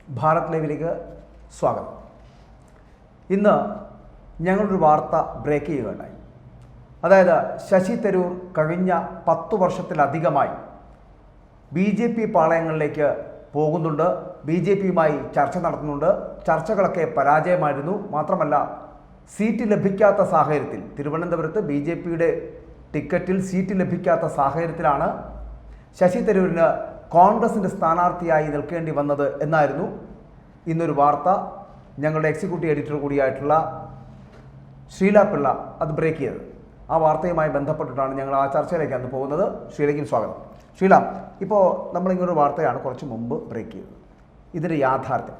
ഭാരത് ലൈവിലേക്ക് സ്വാഗതം. ഇന്ന് ഞങ്ങളൊരു വാർത്ത ബ്രേക്ക് ചെയ്യുകയുണ്ടായി. അതായത് ശശി തരൂർ കഴിഞ്ഞ 10 വർഷത്തിലധികമായി BJP പാളയങ്ങളിലേക്ക് പോകുന്നുണ്ട്, BJPയുമായി ചർച്ച നടത്തുന്നുണ്ട്. ചർച്ചകളൊക്കെ പരാജയമായിരുന്നു. മാത്രമല്ല, സീറ്റ് ലഭിക്കാത്ത സാഹചര്യത്തിൽ തിരുവനന്തപുരത്ത് BJPയുടെ ടിക്കറ്റിൽ സീറ്റ് ലഭിക്കാത്ത സാഹചര്യത്തിലാണ് ശശി തരൂരിന് കോൺഗ്രസിൻ്റെ സ്ഥാനാർത്ഥിയായി നിൽക്കേണ്ടി വന്നത് എന്നായിരുന്നു ഇന്നൊരു വാർത്ത ഞങ്ങളുടെ എക്സിക്യൂട്ടീവ് എഡിറ്റർ കൂടിയായിട്ടുള്ള ഷീല പിള്ള അത് ബ്രേക്ക് ചെയ്തത്. ആ വാർത്തയുമായി ബന്ധപ്പെട്ടിട്ടാണ് ഞങ്ങൾ ആ ചർച്ചയിലേക്ക് അന്ന് പോകുന്നത്. ഷീലയ്ക്കും സ്വാഗതം. ഷീല, ഇപ്പോൾ നമ്മളിങ്ങനൊരു വാർത്തയാണ് കുറച്ച് മുമ്പ് ബ്രേക്ക് ചെയ്തത്. ഇതിൻ്റെ യാഥാർത്ഥ്യം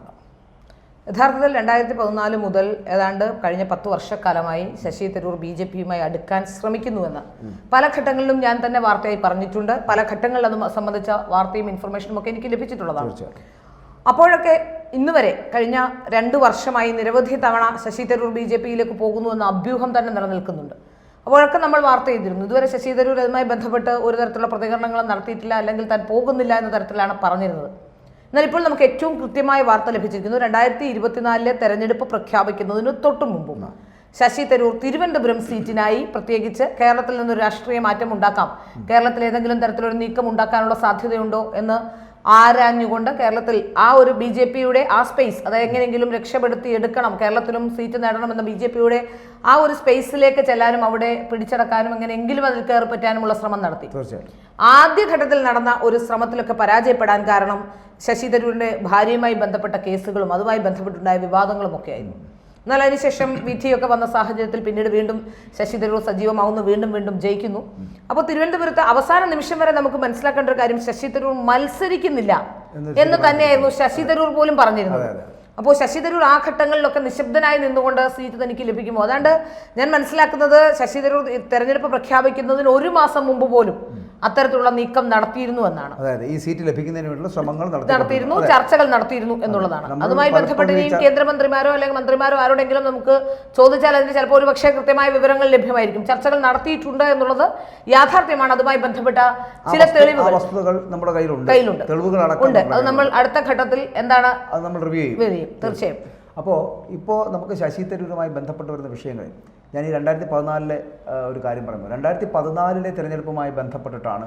യഥാർത്ഥത്തിൽ 2014 മുതൽ ഏതാണ്ട് കഴിഞ്ഞ 10 വർഷക്കാലമായി ശശി തരൂർ BJPയുമായി അടുക്കാൻ ശ്രമിക്കുന്നുവെന്ന് പല ഘട്ടങ്ങളിലും ഞാൻ തന്നെ വാർത്തയായി പറഞ്ഞിട്ടുണ്ട്. പല ഘട്ടങ്ങളിൽ അത് സംബന്ധിച്ച വാർത്തയും ഇൻഫർമേഷനും ഒക്കെ എനിക്ക് ലഭിച്ചിട്ടുള്ളതാണ്. അപ്പോഴൊക്കെ ഇന്ന് വരെ കഴിഞ്ഞ 2 വർഷമായി നിരവധി തവണ ശശി തരൂർ BJPയിലേക്ക് പോകുന്നുവെന്ന അഭ്യൂഹം തന്നെ നിലനിൽക്കുന്നുണ്ട്. അപ്പോഴൊക്കെ നമ്മൾ വാർത്ത ചെയ്തിരുന്നു. ഇതുവരെ ശശി തരൂർ അതുമായി ബന്ധപ്പെട്ട് ഒരു തരത്തിലുള്ള പ്രതികരണങ്ങളും നടത്തിയിട്ടില്ല, അല്ലെങ്കിൽ താൻ പോകുന്നില്ല എന്ന തരത്തിലാണ് പറഞ്ഞിരുന്നത്. എന്നാൽ ഇപ്പോൾ നമുക്ക് ഏറ്റവും കൃത്യമായ വാർത്ത ലഭിച്ചിരിക്കുന്നു. 2024 തെരഞ്ഞെടുപ്പ് പ്രഖ്യാപിക്കുന്നതിന് തൊട്ടു മുമ്പും ശശി തരൂർ തിരുവനന്തപുരം സീറ്റിനായി പ്രത്യേകിച്ച് കേരളത്തിൽ നിന്നൊരു രാഷ്ട്രീയ മാറ്റം ഉണ്ടാക്കാം, കേരളത്തിൽ ഏതെങ്കിലും തരത്തിലൊരു നീക്കം ഉണ്ടാക്കാനുള്ള സാധ്യതയുണ്ടോ എന്ന് ആരാഞ്ഞുകൊണ്ട് കേരളത്തിൽ ആ ഒരു BJPയുടെ ആ സ്പേസ് അത് എങ്ങനെയെങ്കിലും രക്ഷപ്പെടുത്തി എടുക്കണം, കേരളത്തിലും സീറ്റ് നേടണമെന്ന BJPയുടെ ആ ഒരു സ്പേസിലേക്ക് ചെല്ലാനും അവിടെ പിടിച്ചടക്കാനും എങ്ങനെയെങ്കിലും അതിൽ കയറി പറ്റാനുമുള്ള ശ്രമം നടത്തി. ആദ്യഘട്ടത്തിൽ നടന്ന ഒരു ശ്രമത്തിലൊക്കെ പരാജയപ്പെടാൻ കാരണം ശശി തരൂരിന്റെ ഭാര്യയുമായി ബന്ധപ്പെട്ട കേസുകളും അതുമായി ബന്ധപ്പെട്ടുണ്ടായ വിവാദങ്ങളും ഒക്കെ ആയിരുന്നു. എന്നാൽ അതിനുശേഷം വിധിയൊക്കെ വന്ന സാഹചര്യത്തിൽ പിന്നീട് വീണ്ടും ശശി തരൂർ സജീവമാവുന്നു, വീണ്ടും ജയിക്കുന്നു. അപ്പോൾ തിരുവനന്തപുരത്ത് അവസാന നിമിഷം വരെ നമുക്ക് മനസ്സിലാക്കേണ്ട ഒരു കാര്യം, ശശി തരൂർ മത്സരിക്കുന്നില്ല എന്ന് തന്നെയായിരുന്നു ശശി തരൂർ പോലും പറഞ്ഞിരുന്നത്. അപ്പോൾ ശശി തരൂർ ആ ഘട്ടങ്ങളിലൊക്കെ നിശബ്ദനായി നിന്നുകൊണ്ട് സീറ്റ് തനിക്ക് ലഭിക്കുമോ? അതുകൊണ്ട് ഞാൻ മനസ്സിലാക്കുന്നത് ശശി തരൂർ തെരഞ്ഞെടുപ്പ് പ്രഖ്യാപിക്കുന്നതിന് 1 മാസം മുമ്പ് പോലും അത്തരത്തിലുള്ള നീക്കം നടത്തിയിരുന്നു എന്നാണ്. അതായത് ഈ സീറ്റ് ലഭിക്കുന്നതിന് വേണ്ടിയുള്ള ശ്രമങ്ങൾ നടത്തിയിരുന്നു, ചർച്ചകൾ നടത്തിയിരുന്നു എന്നുള്ളതാണ്. അതുമായി ബന്ധപ്പെട്ട് ഇനിയും കേന്ദ്രമന്ത്രിമാരോ അല്ലെങ്കിൽ മന്ത്രിമാരോ ആരോടെങ്കിലും നമുക്ക് ചോദിച്ചാൽ അതിന് ചിലപ്പോൾ ഒരു പക്ഷേ കൃത്യമായ വിവരങ്ങൾ ലഭ്യമായിരിക്കും. ചർച്ചകൾ നടത്തിയിട്ടുണ്ട് എന്നുള്ളത് യാഥാർത്ഥ്യമാണ്. അതുമായി ബന്ധപ്പെട്ട ചില തെളിവുകൾ നമ്മുടെ കയ്യിലുണ്ട്. അത് നമ്മൾ അടുത്ത ഘട്ടത്തിൽ എന്താണ് റിവ്യൂ ചെയ്യും തീർച്ചയായും. ഇപ്പോൾ നമുക്ക് ശശി തരൂരുമായി ബന്ധപ്പെട്ട് വരുന്ന വിഷയങ്ങളിൽ ഞാൻ ഈ 2014 ഒരു കാര്യം പറയുമ്പോൾ 2014 തിരഞ്ഞെടുപ്പുമായി ബന്ധപ്പെട്ടിട്ടാണ്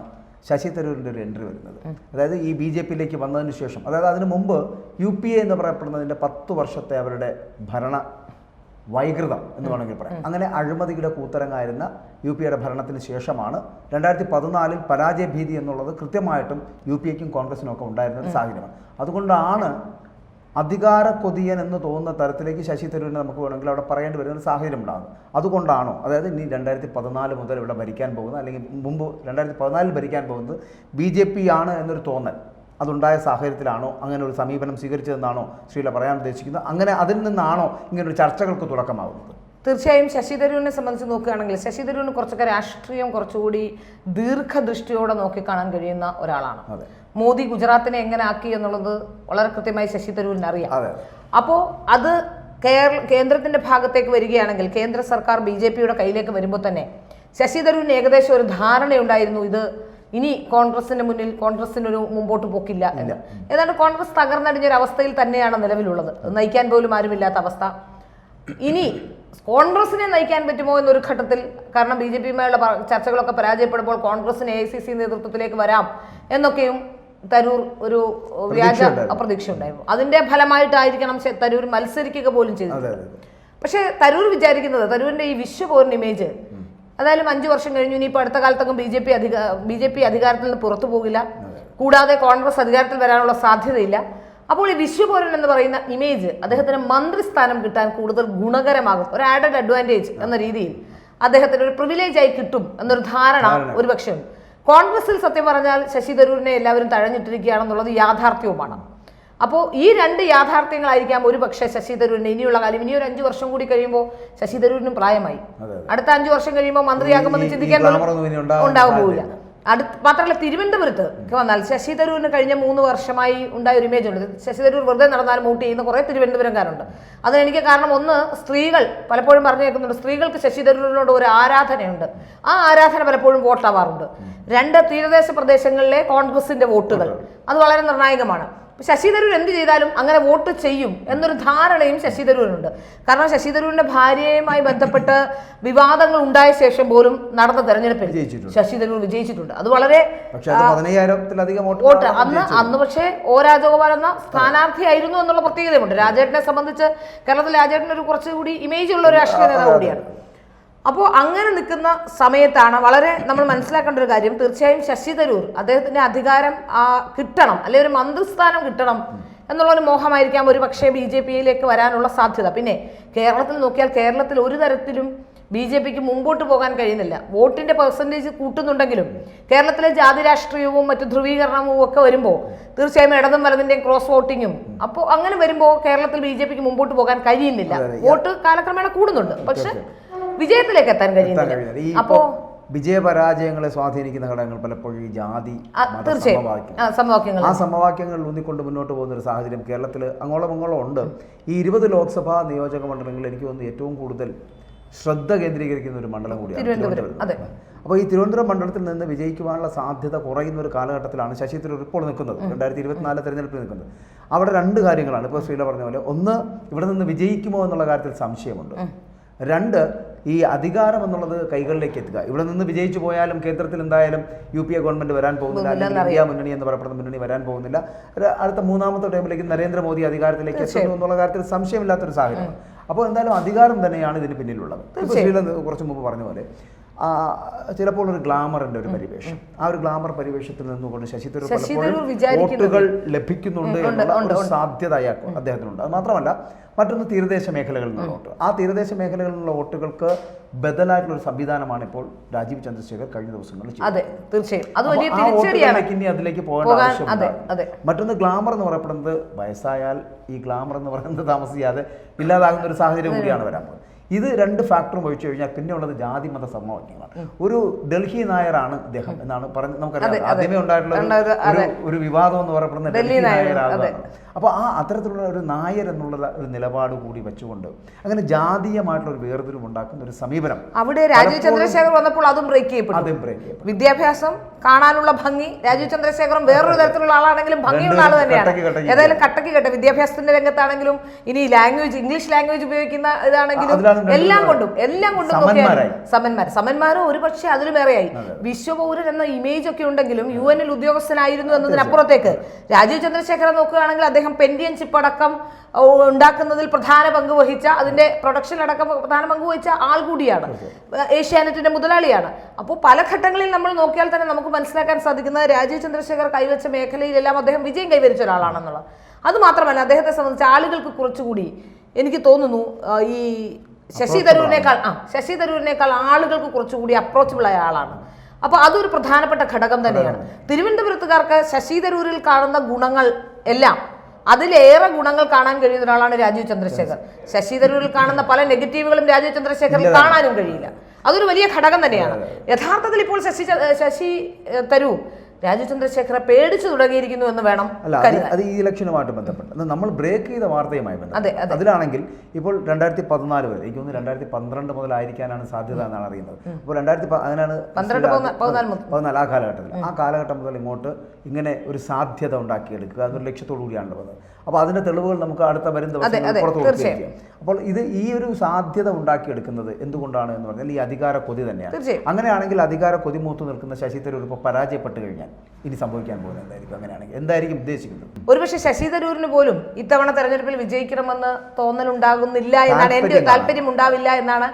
ശശി തരൂരിൻ്റെ ഒരു എൻട്രി വരുന്നത്. അതായത് ഈ BJPയിലേക്ക് വന്നതിന് ശേഷം, അതായത് അതിനു മുമ്പ് UPA എന്ന് പറയപ്പെടുന്നതിൻ്റെ 10 വർഷത്തെ അവരുടെ ഭരണ വൈകൃതം എന്ന് വേണമെങ്കിൽ പറയാം. അങ്ങനെ അഴിമതിയുടെ കൂത്തരങ്ങായിരുന്ന UPAയുടെ ഭരണത്തിന് ശേഷമാണ് 2014 പരാജയ ഭീതി എന്നുള്ളത് കൃത്യമായിട്ടും UPAയ്ക്കും കോൺഗ്രസിനും ഒക്കെ ഉണ്ടായിരുന്ന ഒരു സാഹചര്യമാണ്. അതുകൊണ്ടാണ് അധികാര കൊതിയൻ എന്ന് തോന്നുന്ന തരത്തിലേക്ക് ശശി തരൂരിനെ നമുക്ക് വേണമെങ്കിൽ അവിടെ പറയേണ്ടി വരുന്ന ഒരു സാഹചര്യം ഉണ്ടാകും. അതുകൊണ്ടാണോ, അതായത് ഇനി 2014 മുതൽ ഇവിടെ ഭരിക്കാൻ പോകുന്നത്, അല്ലെങ്കിൽ മുമ്പ് 2014 ഭരിക്കാൻ പോകുന്നത് BJP ആണ് എന്നൊരു തോന്നൽ അതുണ്ടായ സാഹചര്യത്തിലാണോ അങ്ങനെ ഒരു സമീപനം സ്വീകരിച്ചതെന്നാണോ ശ്രീല പറയാൻ ഉദ്ദേശിക്കുന്നത്? അങ്ങനെ അതിൽ നിന്നാണോ ഇങ്ങനൊരു ചർച്ചകൾക്ക് തുടക്കമാകുന്നത്? തീർച്ചയായും ശശി തരൂരിനെ സംബന്ധിച്ച് നോക്കുകയാണെങ്കിൽ ശശി തരൂരിന് കുറച്ചൊക്കെ രാഷ്ട്രീയം കുറച്ചുകൂടി ദീർഘദൃഷ്ടിയോടെ നോക്കിക്കാണാൻ കഴിയുന്ന ഒരാളാണ്. മോദി ഗുജറാത്തിനെ എങ്ങനെ ആക്കി എന്നുള്ളത് വളരെ കൃത്യമായി ശശി തരൂരിന് അറിയാം. അപ്പോൾ അത് കേന്ദ്രത്തിന്റെ ഭാഗത്തേക്ക് വരികയാണെങ്കിൽ, കേന്ദ്ര സർക്കാർ BJPയുടെ കയ്യിലേക്ക് വരുമ്പോൾ തന്നെ ശശി തരൂരിന് ഏകദേശം ഒരു ധാരണയുണ്ടായിരുന്നു, ഇത് ഇനി കോൺഗ്രസിന് മുന്നിൽ കോൺഗ്രസിനൊരു മുമ്പോട്ട് പോക്കില്ല എന്ന്. ഏതാണ്ട് കോൺഗ്രസ് തകർന്നടിഞ്ഞൊരു അവസ്ഥയിൽ തന്നെയാണ് നിലവിലുള്ളത്. നയിക്കാൻ പോലും ആരുമില്ലാത്ത അവസ്ഥ. ഇനി കോൺഗ്രസിനെ നയിക്കാൻ പറ്റുമോ എന്നൊരു ഘട്ടത്തിൽ, കാരണം BJPയുമായുള്ള ചർച്ചകളൊക്കെ പരാജയപ്പെടുമ്പോൾ കോൺഗ്രസിന് AICC നേതൃത്വത്തിലേക്ക് വരാം എന്നൊക്കെയും തരൂർ ഒരു വ്യാജ അപ്രതീക്ഷ ഉണ്ടായിരുന്നു. അതിന്റെ ഫലമായിട്ടായിരിക്കണം തരൂർ മത്സരിക്കുക പോലും ചെയ്തത്. പക്ഷെ തരൂർ വിചാരിക്കുന്നത്, തരൂരിന്റെ ഈ വിശ്വപൗരൻ ഇമേജ്, അതായാലും 5 വർഷം കഴിഞ്ഞു, ഇനിയിപ്പോൾ അടുത്ത കാലത്തൊന്നും BJP അധികാരത്തിൽ നിന്ന് പുറത്തു പോകില്ല, കൂടാതെ കോൺഗ്രസ് അധികാരത്തിൽ വരാനുള്ള സാധ്യതയില്ല. അപ്പോൾ ഈ വിശ്വപൗരൻ എന്ന് പറയുന്ന ഇമേജ് അദ്ദേഹത്തിന് മന്ത്രിസ്ഥാനം കിട്ടാൻ കൂടുതൽ ഗുണകരമാകും, ഒരു ആഡഡ് അഡ്വാൻറ്റേജ് എന്ന രീതിയിൽ അദ്ദേഹത്തിന് ഒരു പ്രിവിലേജ് ആയി കിട്ടും എന്നൊരു ധാരണ ഒരുപക്ഷെ ഉണ്ട്. കോൺഗ്രസിൽ സത്യം പറഞ്ഞാൽ ശശി തരൂരിനെ എല്ലാവരും തഴഞ്ഞിട്ടിരിക്കുകയാണെന്നുള്ളത് യാഥാർത്ഥ്യവുമാണ്. അപ്പോൾ ഈ 2 യാഥാർത്ഥ്യങ്ങളായിരിക്കാം ഒരു പക്ഷേ ശശി തരൂരിന് ഇനിയുള്ള കാര്യം. ഇനിയൊരു 5 വർഷം കൂടി കഴിയുമ്പോൾ ശശി തരൂരിനും പ്രായമായി. അടുത്ത 5 വർഷം കഴിയുമ്പോൾ മന്ത്രിയാകുമെന്ന് ചിന്തിക്കാൻ ഉണ്ടാവുകയില്ല. മാത്രമല്ല തിരുവനന്തപുരത്ത് വന്നാൽ ശശി തരൂരിന് കഴിഞ്ഞ 3 വർഷമായി ഉണ്ടായ ഒരു ഇമേജ് ഉണ്ട്. ശശി തരൂർ വെറുതെ നടന്നാലും വോട്ട് ചെയ്യുന്ന കുറേ തിരുവനന്തപുരംകാരുണ്ട്. അതിനെനിക്ക് കാരണം, ഒന്ന്, സ്ത്രീകൾ പലപ്പോഴും പറഞ്ഞു കേൾക്കുന്നുണ്ട്, സ്ത്രീകൾക്ക് ശശി തരൂരിനോട് ഒരു ആരാധനയുണ്ട്. ആ ആരാധന പലപ്പോഴും വോട്ടാവാറുണ്ട്. 2, തീരദേശ പ്രദേശങ്ങളിലെ കോൺഗ്രസിന്റെ വോട്ടുകൾ അത് വളരെ നിർണായകമാണ്. ശശി തരൂർ എന്ത് ചെയ്താലും അങ്ങനെ വോട്ട് ചെയ്യും എന്നൊരു ധാരണയും ശശി തരൂരിനുണ്ട്. കാരണം ശശി തരൂരിന്റെ ഭാര്യയുമായി ബന്ധപ്പെട്ട് വിവാദങ്ങൾ ഉണ്ടായ ശേഷം പോലും നടന്ന തെരഞ്ഞെടുപ്പിൽ ശശി തരൂർ വിജയിച്ചിട്ടുണ്ട്. അത് വളരെ വോട്ട് അന്ന് പക്ഷേ ഒ രാജഗോപാൽ എന്ന സ്ഥാനാർത്ഥിയായിരുന്നു എന്നുള്ള പ്രത്യേകതയുണ്ട്. രാജേട്ടനെ സംബന്ധിച്ച് കേരളത്തിൽ രാജേട്ടൻ ഒരു കുറച്ചുകൂടി ഇമേജ് ഉള്ള ഒരു രാഷ്ട്രീയ നേതാവ് കൂടിയാണ്. അപ്പോൾ അങ്ങനെ നിൽക്കുന്ന സമയത്താണ് വളരെ നമ്മൾ മനസ്സിലാക്കേണ്ട ഒരു കാര്യം, തീർച്ചയായും ശശി തരൂർ അദ്ദേഹത്തിന്റെ അധികാരം കിട്ടണം, അല്ലെങ്കിൽ ഒരു മന്ത്രിസ്ഥാനം കിട്ടണം എന്നുള്ളൊരു മോഹമായിരിക്കാം ഒരു പക്ഷേ BJP-യിലേക്ക് വരാനുള്ള സാധ്യത. പിന്നെ കേരളത്തിൽ നോക്കിയാൽ കേരളത്തിൽ ഒരു തരത്തിലും BJP-ക്ക് മുമ്പോട്ട് പോകാൻ കഴിയുന്നില്ല. വോട്ടിന്റെ പെർസെൻറ്റേജ് കൂട്ടുന്നുണ്ടെങ്കിലും കേരളത്തിലെ ജാതി രാഷ്ട്രീയവും മറ്റു ധ്രുവീകരണവും ഒക്കെ വരുമ്പോൾ തീർച്ചയായും ഇടതും വലതിന്റെയും ക്രോസ് വോട്ടിങ്ങും, അപ്പോൾ അങ്ങനെ വരുമ്പോൾ കേരളത്തിൽ BJP-ക്ക് മുമ്പോട്ട് പോകാൻ കഴിയുന്നില്ല. വോട്ട് കാലക്രമേണ കൂടുന്നുണ്ട്, പക്ഷെ വിജയത്തിലേക്ക് എത്താൻ കഴിയുന്നില്ല. അപ്പോ വിജയപരാജയങ്ങളെ സ്വാധീനിക്കുന്ന ഘടകങ്ങൾ പലപ്പോഴും ഈ ജാതി സമവാക്യങ്ങൾ, ആ സമവാക്യങ്ങൾ ഊന്നിക്കൊണ്ട് മുന്നോട്ട് പോകുന്ന ഒരു സാഹചര്യം കേരളത്തിൽ അങ്ങോളം ഇങ്ങോളം ഉണ്ട്. ഈ 20 ലോക്സഭാ നിയോജക മണ്ഡലങ്ങളിൽ എനിക്ക് തോന്നുന്നു ഏറ്റവും കൂടുതൽ ശ്രദ്ധ കേന്ദ്രീകരിക്കുന്ന ഒരു മണ്ഡലം കൂടിയാണ് തിരുവനന്തപുരം. അപ്പോൾ ഈ തിരുവനന്തപുരം മണ്ഡലത്തിൽ നിന്ന് വിജയിക്കുവാനുള്ള സാധ്യത കുറയുന്ന ഒരു കാലഘട്ടത്തിലാണ് ശശി തരൂർ ഇപ്പോൾ നിൽക്കുന്നത്, 2024 തെരഞ്ഞെടുപ്പിൽ നിൽക്കുന്നത്. അവിടെ 2 കാര്യങ്ങളാണ് ഇപ്പോൾ ശ്രീല പറഞ്ഞ പോലെ. ഒന്ന്, ഇവിടെ നിന്ന് വിജയിക്കുമോ എന്നുള്ള കാര്യത്തിൽ സംശയമുണ്ട്. 2, ഈ അധികാരം എന്നുള്ളത് കൈകളിലേക്ക് എത്തുക. ഇവിടെ നിന്ന് വിജയിച്ചു പോയാലും കേന്ദ്രത്തിൽ എന്തായാലും UPA ഗവൺമെന്റ് വരാൻ പോകുന്നില്ല, അല്ലെങ്കിൽ ഇന്ത്യ മുന്നണി എന്ന് പറയപ്പെടുന്ന മുന്നണി വരാൻ പോകുന്നില്ല. അടുത്ത 3ാമത്തെ ടൈമിലേക്ക് നരേന്ദ്രമോദി അധികാരത്തിലേക്ക് എത്തുന്നു എന്നുള്ള കാര്യത്തിൽ സംശയമില്ലാത്തൊരു സാഹചര്യമാണ്. അപ്പോൾ എന്തായാലും അധികാരം തന്നെയാണ് ഇതിന് പിന്നിലുള്ളത്. ശ്രീല കുറച്ച് മുമ്പ് പറഞ്ഞ പോലെ ചിലപ്പോൾ ഒരു ഗ്ലാമറിന്റെ ഒരു പരിവേഷം, ആ ഒരു ഗ്ലാമർ പരിവേഷത്തിൽ നിന്നുകൊണ്ട് ശശി തരൂർ പലപ്പോഴും വോട്ടുകൾ ലഭിക്കുന്നുണ്ട് എന്നുള്ള സാധ്യത അദ്ദേഹത്തിനുണ്ട്. അത് മാത്രമല്ല മറ്റൊന്ന് തീരദേശ മേഖലകളിൽ നിന്നുള്ള വോട്ട്. ആ തീരദേശ മേഖലകളിൽ നിന്നുള്ള വോട്ടുകൾക്ക് ബദലായിട്ടുള്ള ഒരു സംവിധാനമാണ് ഇപ്പോൾ രാജീവ് ചന്ദ്രശേഖർ കഴിഞ്ഞ ദിവസങ്ങളിൽ ഇനി അതിലേക്ക് പോകേണ്ട ആവശ്യമുണ്ട്. മറ്റൊന്ന് ഗ്ലാമർ എന്ന് പറയപ്പെടുന്നത് വയസ്സായാൽ ഈ ഗ്ലാമർ എന്ന് പറയുന്നത് താമസിയാതെ ഇല്ലാതാകുന്ന ഒരു സാഹചര്യം കൂടിയാണ് വരാൻ പോകുന്നത്. ഇത് 2 ഫാക്ടറും ഒഴിച്ചു കഴിഞ്ഞാൽ പിന്നെ ഉള്ളത് ജാതി മത സമവാക്യങ്ങളാണ്. ഒരു ഡൽഹി നായരാണ് ഇദ്ദേഹം എന്നാണ് പറഞ്ഞത്. നമുക്കറിയാം ആദ്യമേ ഉണ്ടായിട്ടുള്ള ഒരു വിവാദം എന്ന് പറയപ്പെടുന്ന ഡൽഹി നായരാണ്. അപ്പോൾ അത്തരത്തിലുള്ള ഒരു നായർ എന്നുള്ള ഒരു നിലപാട് കൂടി വെച്ചുകൊണ്ട് അങ്ങനെ ജാതീയമായിട്ടുള്ള ഒരു വേർതിരിവ് ഉണ്ടാക്കുന്ന ഒരു സമീപനം അവിടെ രാജീവ് ചന്ദ്രശേഖർ വന്നപ്പോൾ അതും ബ്രേക്ക് ചെയ്യപ്പെട്ടു. വിദ്യാഭ്യാസം, കാണാനുള്ള ഭംഗി, രാജീവ് ചന്ദ്രശേഖറും വേറൊരു തരത്തിലുള്ള ആളാണെങ്കിലും ഭംഗിയുള്ള ആൾ തന്നെയാണ്. ഏതായാലും കട്ടക്ക് കട്ടെ വിദ്യാഭ്യാസത്തിന്റെ രംഗത്താണെങ്കിലും ഇനി ലാംഗ്വേജ്, ഇംഗ്ലീഷ് ലാംഗ്വേജ് ഉപയോഗിക്കുന്ന ഇതാണെങ്കിലും എല്ലാം കൊണ്ടും സമന്മാരോ ഒരു പക്ഷേ അതിലുമേറെയായി. വിശ്വപൗരൻ എന്ന ഇമേജ് ഒക്കെ ഉണ്ടെങ്കിലും UN-ൽ ഉദ്യോഗസ്ഥനായിരുന്നു എന്നതിനപ്പുറത്തേക്ക് രാജീവ് ചന്ദ്രശേഖരൻ നോക്കുകയാണെങ്കിൽ അദ്ദേഹം പെൻഡിയൻ ചിപ്പ് അടക്കം ഉണ്ടാക്കുന്നതിൽ പ്രധാന പങ്ക് വഹിച്ച, അതിന്റെ പ്രൊഡക്ഷനിലടക്കം പ്രധാന പങ്ക് വഹിച്ച ആൾ കൂടിയാണ്. ഏഷ്യാനെറ്റിന്റെ മുതലാളിയാണ്. അപ്പോൾ പല ഘട്ടങ്ങളിൽ നമ്മൾ നോക്കിയാൽ തന്നെ നമുക്ക് മനസ്സിലാക്കാൻ സാധിക്കുന്നത് രാജീവ് ചന്ദ്രശേഖർ കൈവച്ച മേഖലയിലെല്ലാം അദ്ദേഹം വിജയം കൈവരിച്ച ഒരാളാണെന്നുള്ളത്. അത് മാത്രമല്ല അദ്ദേഹത്തെ സംബന്ധിച്ച് ആളുകൾക്ക് കുറച്ചുകൂടി എനിക്ക് തോന്നുന്നു ഈ ശശി തരൂരിനേക്കാൾ ആളുകൾക്ക് കുറച്ചുകൂടി അപ്രോച്ചബിൾ ആയ ആളാണ്. അപ്പൊ അതൊരു പ്രധാനപ്പെട്ട ഘടകം തന്നെയാണ്. തിരുവനന്തപുരത്തുകാർക്ക് ശശി തരൂരിൽ കാണുന്ന ഗുണങ്ങൾ എല്ലാം അതിലേറെ ഗുണങ്ങൾ കാണാൻ കഴിയുന്ന ഒരാളാണ് രാജീവ് ചന്ദ്രശേഖർ. ശശി തരൂരിൽ കാണുന്ന പല നെഗറ്റീവുകളും രാജീവ് ചന്ദ്രശേഖറിൽ കാണാനും കഴിയില്ല. അതൊരു വലിയ ഘടകം തന്നെയാണ്. യഥാർത്ഥത്തിൽ ഇപ്പോൾ ശശി തരൂർ രാജീവ് ചന്ദ്രശേഖറെ പേടിച്ചു തുടങ്ങിയിരിക്കുന്നു എന്ന് വേണം. അത് ഈ ഇലക്ഷനുമായിട്ട് ബന്ധപ്പെട്ട് നമ്മൾ ബ്രേക്ക് ചെയ്ത വാർത്തയുമായി ബന്ധപ്പെട്ട് അതിലാണെങ്കിൽ ഇപ്പോൾ 2014 വരെ, എനിക്ക് തോന്നുന്നു 2012 മുതലായിരിക്കാനാണ് സാധ്യത എന്നാണ് അറിയുന്നത്. അപ്പോൾ 2014 ആ കാലഘട്ടം മുതൽ ഇങ്ങോട്ട് ഇങ്ങനെ ഒരു സാധ്യത ഉണ്ടാക്കിയെടുക്കുക എന്നൊരു ലക്ഷ്യത്തോടു കൂടിയാണ് വന്നത്. അപ്പോൾ അതിന്റെ തെളിവുകൾ നമുക്ക് അടുത്ത വരും ദിവസങ്ങളിൽ പുറത്തു കൊടുക്കുകയും. അപ്പോൾ ഈ ഒരു സാധ്യത ഉണ്ടാക്കിയെടുക്കുന്നത് എന്തുകൊണ്ടാണ് എന്ന് പറഞ്ഞാൽ ഈ അധികാര കൊതി തന്നെയാണ്. അങ്ങനെയാണെങ്കിൽ അധികാര കൊതി മൂത്തു നിൽക്കുന്ന ശശി തരൂർ ഇപ്പോൾ പരാജയപ്പെട്ട് കഴിഞ്ഞാൽ ഇനി സംഭവിക്കാൻ പോകുന്നത് എന്തായിരിക്കും? അങ്ങനെയാണെങ്കിൽ എന്തായിരിക്കും ഉദ്ദേശിക്കുന്നത്? ഒരുപക്ഷെ ശശി തരൂരിന് പോലും ഇത്തവണ തെരഞ്ഞെടുപ്പിൽ വിജയിക്കണമെന്ന് തോന്നലുണ്ടാകുന്നില്ല എന്നാണ് എൻ്റെ താല്പര്യം ഉണ്ടാവില്ല എന്നാണ്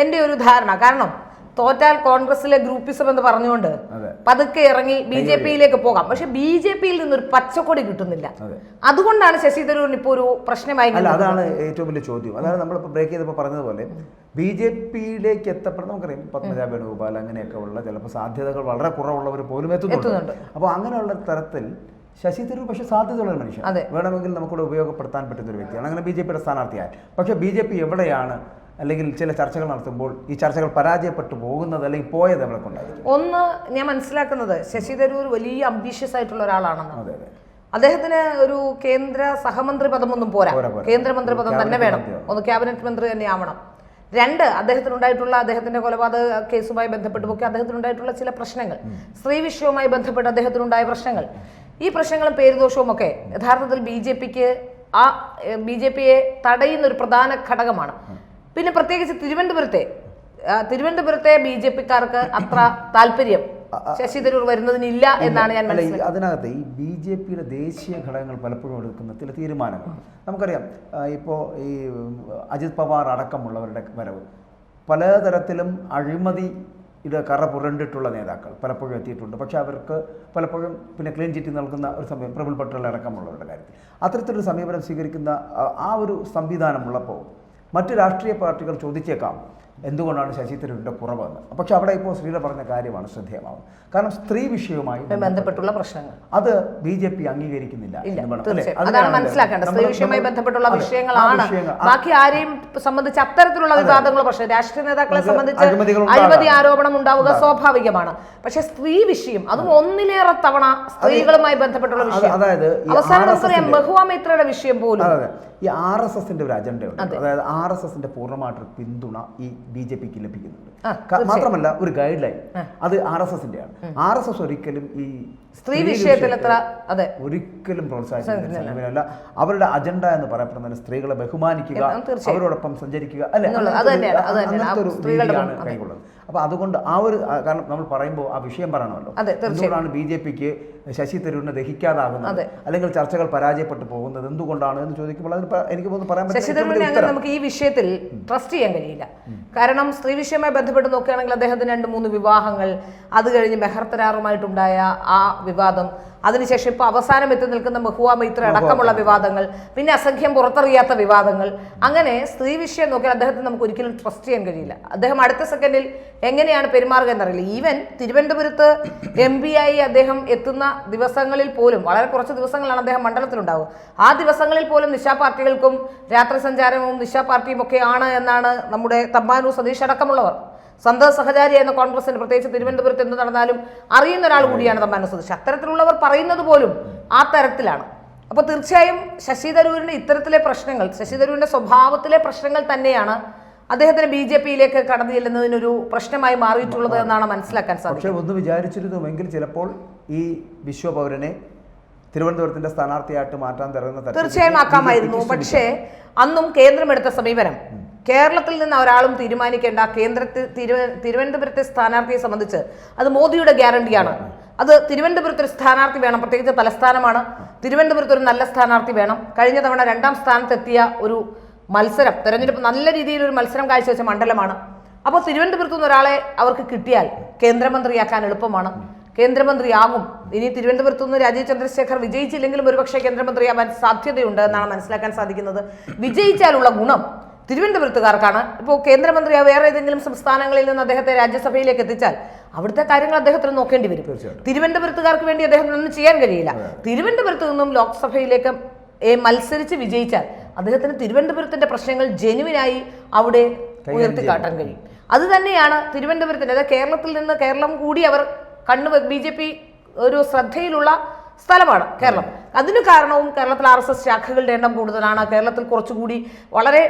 എൻ്റെ ഒരു ധാരണ. കാരണം തോറ്റാൽ കോൺഗ്രസിലെ ഗ്രൂപ്പിസം എന്ന് പറഞ്ഞുകൊണ്ട് പതുക്കെ ഇറങ്ങി BJP-യിലേക്ക് പോകാം. പക്ഷെ BJP-യിൽ നിന്നൊരു പച്ചക്കൊടി കിട്ടുന്നില്ല. അതുകൊണ്ടാണ് ശശി തരൂരിന് ഇപ്പോൾ ഒരു പ്രശ്നമായി. അതാണ് ഏറ്റവും വലിയ ചോദ്യം. അതാണ് നമ്മളിപ്പോൾ ബ്രേക്ക് ചെയ്തപ്പോൾ പറഞ്ഞതുപോലെ BJP-യിലേക്ക് എത്തപ്പെടുന്ന നമുക്കറിയാം പത്മജ വേണുഗോപാൽ അങ്ങനെയൊക്കെ ഉള്ള ചിലപ്പോൾ സാധ്യതകൾ വളരെ കുറവുള്ളവർ പോലും എത്തുന്നുണ്ട്. അപ്പോൾ അങ്ങനെയുള്ള തരത്തിൽ ശശി തരൂർ പക്ഷേ സാധ്യതയുള്ള ഒരു മനുഷ്യൻ, വേണമെങ്കിൽ നമുക്കിവിടെ ഉപയോഗപ്പെടുത്താൻ പറ്റുന്ന ഒരു വ്യക്തിയാണ്. അങ്ങനെ BJP-യുടെ സ്ഥാനാർത്ഥിയായി. പക്ഷേ BJP എവിടെയാണ് അല്ലെങ്കിൽ ചില ചർച്ചകൾ നടത്തുമ്പോൾ ഈ ചർച്ചകൾ പരാജയപ്പെട്ടു പോകുന്നത് അല്ലെങ്കിൽ പോയത് നമ്മളെ കൊണ്ടായിരിക്കും? ഒന്ന് ഞാൻ മനസ്സിലാക്കുന്നത് ശശി തരൂർ വലിയ അംബീഷ്യസ് ആയിട്ടുള്ള ഒരാളാണെന്ന്. അദ്ദേഹത്തിന് ഒരു കേന്ദ്ര സഹമന്ത്രി പദമൊന്നും പോരാ, കേന്ദ്രമന്ത്രി പദം തന്നെ വേണം. ഒന്ന് ക്യാബിനറ്റ് മന്ത്രി തന്നെ ആവണം. 2, അദ്ദേഹത്തിന്റെ കൊലപാതക കേസുമായി ബന്ധപ്പെട്ടുമൊക്കെ അദ്ദേഹത്തിനുണ്ടായിട്ടുള്ള ചില പ്രശ്നങ്ങൾ, സ്ത്രീ വിഷയവുമായി ബന്ധപ്പെട്ട് അദ്ദേഹത്തിനുണ്ടായ പ്രശ്നങ്ങൾ, ഈ പ്രശ്നങ്ങളും പേരുദോഷവും ഒക്കെ യഥാർത്ഥത്തിൽ ബി ജെ പിയെ തടയുന്ന ഒരു പ്രധാന ഘടകമാണ്. പിന്നെ പ്രത്യേകിച്ച് തിരുവനന്തപുരത്തെ ബി ജെ പിക്കാർക്ക് അത്ര താല്പര്യം ശശി തരൂർ വരുന്നതിനില്ല എന്നാണ് ഞാൻ മനസ്സിലാക്കുന്നത്. അതിനകത്ത് ഈ ബി ജെ പിയുടെ ദേശീയ ഘടകങ്ങൾ പലപ്പോഴും എടുക്കുന്ന ചില തീരുമാനങ്ങൾ നമുക്കറിയാം. ഇപ്പോൾ ഈ അജിത് പവാർ അടക്കമുള്ളവരുടെ വരവ് പലതരത്തിലും അഴിമതിയുടെ കറ പുരണ്ടിട്ടുള്ള നേതാക്കൾ പലപ്പോഴും എത്തിയിട്ടുണ്ട്. പക്ഷേ അവർക്ക് പലപ്പോഴും പിന്നെ ക്ലീൻ ചിറ്റ് നൽകുന്ന ഒരു സമയം പ്രഫുൽ പട്ടേൽ അടക്കമുള്ളവരുടെ കാര്യത്തിൽ അത്തരത്തിലൊരു സമീപനം സ്വീകരിക്കുന്ന ആ ഒരു സംവിധാനമുള്ളപ്പോൾ മറ്റ് രാഷ്ട്രീയ പാർട്ടികൾ ചോദിച്ചേക്കാം എന്തുകൊണ്ടാണ് ശശി തരൂരിൻ്റെ കുറവെന്ന്. പക്ഷെ അവിടെ ഇപ്പോൾ ശ്രീല പറഞ്ഞ കാര്യമാണ് ശ്രദ്ധേയമാവുന്നത്. കാരണം സ്ത്രീ വിഷയവുമായി ബന്ധപ്പെട്ടുള്ള പ്രശ്നങ്ങൾ അത് ബി ജെ പി അംഗീകരിക്കുന്നില്ല. അതാണ് മനസ്സിലാക്കേണ്ടത്. സ്ത്രീ വിഷയവുമായി ബന്ധപ്പെട്ടുള്ള വിഷയങ്ങളാണ്. ബാക്കി ആരെയും സംബന്ധിച്ച് അത്തരത്തിലുള്ള വിവാദങ്ങൾ, പക്ഷേ രാഷ്ട്രീയ നേതാക്കളെ സംബന്ധിച്ച് അഴിമതി ആരോപണം ഉണ്ടാവുക സ്വാഭാവികമാണ്. പക്ഷെ സ്ത്രീ വിഷയം, അതും ഒന്നിലേറെ തവണ സ്ത്രീകളുമായി ബന്ധപ്പെട്ടുള്ള വിഷയം, അതായത് അവസാനം നമുക്കറിയാം മഹുവ മൈത്രയുടെ വിഷയം പോലും ഈ RSSന്റെ ഒരു അജണ്ടയുണ്ട്. അതായത് RSSന്റെ പൂർണ്ണമായിട്ടൊരു പിന്തുണ ഈ ബി ജെ പിക്ക് ലഭിക്കുന്നുണ്ട്. മാത്രമല്ല ഒരു ഗൈഡ് ലൈൻ അത് RSSന്റെയാണ്. RSS ഒരിക്കലും ഈ സ്ത്രീ വിഷയത്തിൽ ഒരിക്കലും പ്രോത്സാഹിപ്പിക്കുന്നില്ല. അവരുടെ അജണ്ട എന്ന് പറയപ്പെടുന്നത് സ്ത്രീകളെ ബഹുമാനിക്കുക, അവരോടൊപ്പം സഞ്ചരിക്കുക, അല്ലെ, അങ്ങനത്തെ ഒരു രീതിയാണ് കൈകൊള്ളുന്നത്. അപ്പൊ അതുകൊണ്ട് ആ ഒരു കാരണം നമ്മൾ പറയുമ്പോൾ ആ വിഷയം പറയണമല്ലോ. എന്തുകൊണ്ടാണ് ബി ജെ പിക്ക് ശശി തരൂരിനെ ദഹിക്കാതാകുന്നത്, അല്ലെങ്കിൽ ചർച്ചകൾ പരാജയപ്പെട്ടു പോകുന്നത് എന്തുകൊണ്ടാണ് എന്ന് ചോദിക്കുമ്പോൾ എനിക്ക് പറയാൻ പറ്റും. നമുക്ക് ഈ വിഷയത്തിൽ ട്രസ്റ്റ് ചെയ്യാൻ കഴിയില്ല. കാരണം സ്ത്രീ വിഷയവുമായി ബന്ധപ്പെട്ട് നോക്കുകയാണെങ്കിൽ അദ്ദേഹത്തിന് 2-3 വിവാഹങ്ങൾ, അത് കഴിഞ്ഞ് മെഹർ തരാറുമായിട്ടുണ്ടായ ആ വിവാദം, അതിനുശേഷം ഇപ്പോൾ അവസാനം എത്തി നിൽക്കുന്ന മഹുവ മൈത്ര അടക്കമുള്ള വിവാദങ്ങൾ, പിന്നെ അസംഖ്യം പുറത്തറിയാത്ത വിവാദങ്ങൾ. അങ്ങനെ സ്ത്രീ വിഷയം നോക്കിയാൽ അദ്ദേഹത്തിന് നമുക്ക് ഒരിക്കലും ട്രസ്റ്റ് ചെയ്യാൻ കഴിയില്ല. അദ്ദേഹം അടുത്ത സെക്കൻഡിൽ എങ്ങനെയാണ് പെരുമാറുക എന്നറിയില്ല. ഈവൻ തിരുവനന്തപുരത്ത് MP ആയി അദ്ദേഹം എത്തുന്ന ദിവസങ്ങളിൽ പോലും, വളരെ കുറച്ച് ദിവസങ്ങളാണ് അദ്ദേഹം മണ്ഡലത്തിലുണ്ടാവുക, ആ ദിവസങ്ങളിൽ പോലും നിശാ പാർട്ടികൾക്കും രാത്രി സഞ്ചാരവും നിശാ പാർട്ടിയും ഒക്കെയാണ് എന്നാണ് നമ്മുടെ തമ്പാനൂർ സതീഷ് അടക്കമുള്ളവർ, സന്തോഷ് സഹചാരി എന്ന കോൺഗ്രസിന് പ്രത്യേകിച്ച് തിരുവനന്തപുരത്ത് എന്ത് നടന്നാലും അറിയുന്ന ഒരാൾ കൂടിയാണ് തമ്പാനൂർ സതീഷ്. അത്തരത്തിലുള്ളവർ പറയുന്നത് പോലും ആ തരത്തിലാണ്. അപ്പോൾ തീർച്ചയായും ശശി തരൂരിന്റെ ഇത്തരത്തിലെ പ്രശ്നങ്ങൾ, ശശി തരൂരിന്റെ സ്വഭാവത്തിലെ പ്രശ്നങ്ങൾ തന്നെയാണ് അദ്ദേഹത്തിന് BJP-യിലേക്ക് കടന്നു ചെല്ലുന്നതിനൊരു പ്രശ്നമായി മാറിയിട്ടുള്ളത് എന്നാണ് മനസ്സിലാക്കാൻ സാധിക്കും. പക്ഷേ ഒന്ന് വിചാരിച്ചിരുന്നുവെങ്കിൽ ചിലപ്പോൾ ഈ വിശ്വപൗരനെ തിരുവനന്തപുരത്തിന്റെ സ്ഥാനാർത്ഥിയായിട്ട് മാറ്റാൻ തരുന്ന തീർച്ചയായും ആക്കാമായിരുന്നു. പക്ഷേ അന്നും കേന്ദ്രമെടുത്ത സമീപനം, കേരളത്തിൽ നിന്ന് ഒരാളും തീരുമാനിക്കേണ്ട, തിരുവനന്തപുരത്തെ സ്ഥാനാർത്ഥിയെ സംബന്ധിച്ച് അത് മോദിയുടെ ഗ്യാരണ്ടിയാണ്. അത് തിരുവനന്തപുരത്ത് ഒരു സ്ഥാനാർത്ഥി വേണം, പ്രത്യേകിച്ച് തലസ്ഥാനമാണ്. തിരുവനന്തപുരത്ത് ഒരു നല്ല സ്ഥാനാർത്ഥി വേണം. കഴിഞ്ഞ തവണ 2ാം സ്ഥാനത്തെത്തിയ ഒരു മത്സരം, തെരഞ്ഞെടുപ്പ് നല്ല രീതിയിൽ ഒരു മത്സരം കാഴ്ചവെച്ച മണ്ഡലമാണ്. അപ്പോൾ തിരുവനന്തപുരത്ത് നിന്ന് ഒരാളെ അവർക്ക് കിട്ടിയാൽ കേന്ദ്രമന്ത്രിയാക്കാൻ എളുപ്പമാണ്, കേന്ദ്രമന്ത്രിയാകും. ഇനി തിരുവനന്തപുരത്ത് നിന്ന് രാജീവ് ചന്ദ്രശേഖർ വിജയിച്ചില്ലെങ്കിലും ഒരുപക്ഷെ കേന്ദ്രമന്ത്രിയാവാൻ സാധ്യതയുണ്ട് എന്നാണ് മനസ്സിലാക്കാൻ സാധിക്കുന്നത്. വിജയിച്ചാലുള്ള ഗുണം തിരുവനന്തപുരത്തുകാർക്കാണ്. ഇപ്പോൾ കേന്ദ്രമന്ത്രി വേറെ ഏതെങ്കിലും സംസ്ഥാനങ്ങളിൽ നിന്ന് അദ്ദേഹത്തെ രാജ്യസഭയിലേക്ക് എത്തിച്ചാൽ അവിടുത്തെ കാര്യങ്ങൾ അദ്ദേഹത്തിന് നോക്കേണ്ടി വരും. തിരുവനന്തപുരത്തുകാർക്ക് വേണ്ടി അദ്ദേഹത്തിന് ചെയ്യാൻ കഴിയില്ല. തിരുവനന്തപുരത്ത് നിന്നും ലോക്സഭയിലേക്ക് മത്സരിച്ച് വിജയിച്ചാൽ അദ്ദേഹത്തിന് തിരുവനന്തപുരത്തിന്റെ പ്രശ്നങ്ങൾ ജെനുവിനായി അവിടെ ഉയർത്തിക്കാട്ടാൻ കഴിയും. അത് തന്നെയാണ് തിരുവനന്തപുരത്തിന്റെ, അതായത് കേരളത്തിൽ നിന്ന് കേരളം കൂടി അവർ BJP ഒരു ശ്രദ്ധയിലുള്ള സ്ഥലമാണ് കേരളം. അതിന് കാരണവും കേരളത്തിൽ RSS ശാഖകളുടെ എണ്ണം കൂടുതലാണ്. കേരളത്തിൽ കുറച്ചുകൂടി വളരെ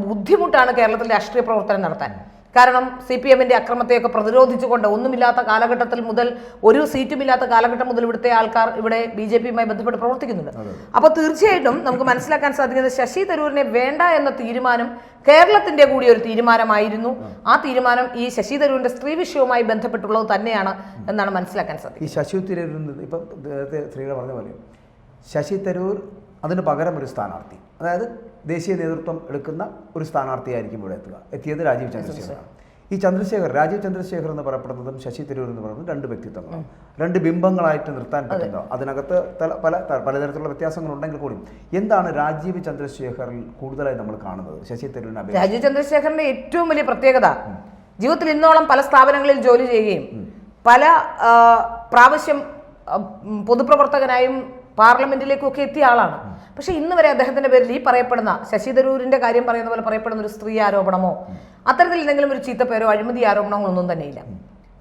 ബുദ്ധിമുട്ടാണ് കേരളത്തിൽ രാഷ്ട്രീയ പ്രവർത്തനം നടത്താൻ. കാരണം CPM-ന്റെ അക്രമത്തെയൊക്കെ പ്രതിരോധിച്ചുകൊണ്ട് ഒന്നുമില്ലാത്ത കാലഘട്ടത്തിൽ മുതൽ, ഒരു സീറ്റുമില്ലാത്ത കാലഘട്ടം മുതൽ ഇവിടുത്തെ ആൾക്കാർ ഇവിടെ BJP-യുമായി ബന്ധപ്പെട്ട് പ്രവർത്തിക്കുന്നുണ്ട്. അപ്പോൾ തീർച്ചയായിട്ടും നമുക്ക് മനസ്സിലാക്കാൻ സാധിക്കുന്നത് ശശി തരൂരിനെ വേണ്ട എന്ന തീരുമാനം കേരളത്തിന്റെ കൂടി ഒരു തീരുമാനമായിരുന്നു. ആ തീരുമാനം ഈ ശശി തരൂരിന്റെ സ്ത്രീ വിഷയവുമായി ബന്ധപ്പെട്ടുള്ളത് തന്നെയാണ് എന്നാണ് മനസ്സിലാക്കാൻ സാധിക്കുന്നത്. ഈ ശശി തരൂരിന് ഇപ്പം സ്ത്രീകൾ പറഞ്ഞ പോലെ ശശി തരൂർ അതിന് പകരം ഒരു സ്ഥാനാർത്ഥി, അതായത് ദേശീയ നേതൃത്വം എടുക്കുന്ന ഒരു സ്ഥാനാർത്ഥിയായിരിക്കും ഇവിടെ എത്തിയത് രാജീവ് ചന്ദ്രശേഖറാണ്. ഈ രാജീവ് ചന്ദ്രശേഖർ എന്ന് പറയപ്പെടുന്നതും ശശി തരൂർ എന്ന് പറയുന്നത് 2 വ്യക്തിത്വങ്ങളാണ്, 2 ബിംബങ്ങളായിട്ട് നിർത്താൻ പറ്റുന്നതോ. അതിനകത്ത് പലതരത്തിലുള്ള വ്യത്യാസങ്ങളുണ്ടെങ്കിൽ കൂടി എന്താണ് രാജീവ് ചന്ദ്രശേഖറിൽ കൂടുതലായി നമ്മൾ കാണുന്നത് ശശി തരൂരിനെ? രാജീവ് ചന്ദ്രശേഖറിന്റെ ഏറ്റവും വലിയ പ്രത്യേകത, ജീവിതത്തിൽ ഇന്നോളം പല സ്ഥാപനങ്ങളിൽ ജോലി ചെയ്യുകയും പല പ്രാവശ്യം പൊതുപ്രവർത്തകനായും പാർലമെന്റിലേക്കൊക്കെ എത്തിയ ആളാണ്. പക്ഷെ ഇന്ന് വരെ അദ്ദേഹത്തിന്റെ പേരിൽ ഈ പറയപ്പെടുന്ന ശശി തരൂരിന്റെ കാര്യം പറയുന്ന പോലെ പറയപ്പെടുന്ന ഒരു സ്ത്രീ ആരോപണമോ അത്തരത്തിൽ എന്തെങ്കിലും ഒരു ചീത്തപ്പേരോ അഴിമതി ആരോപണങ്ങളോ ഒന്നും തന്നെയില്ല.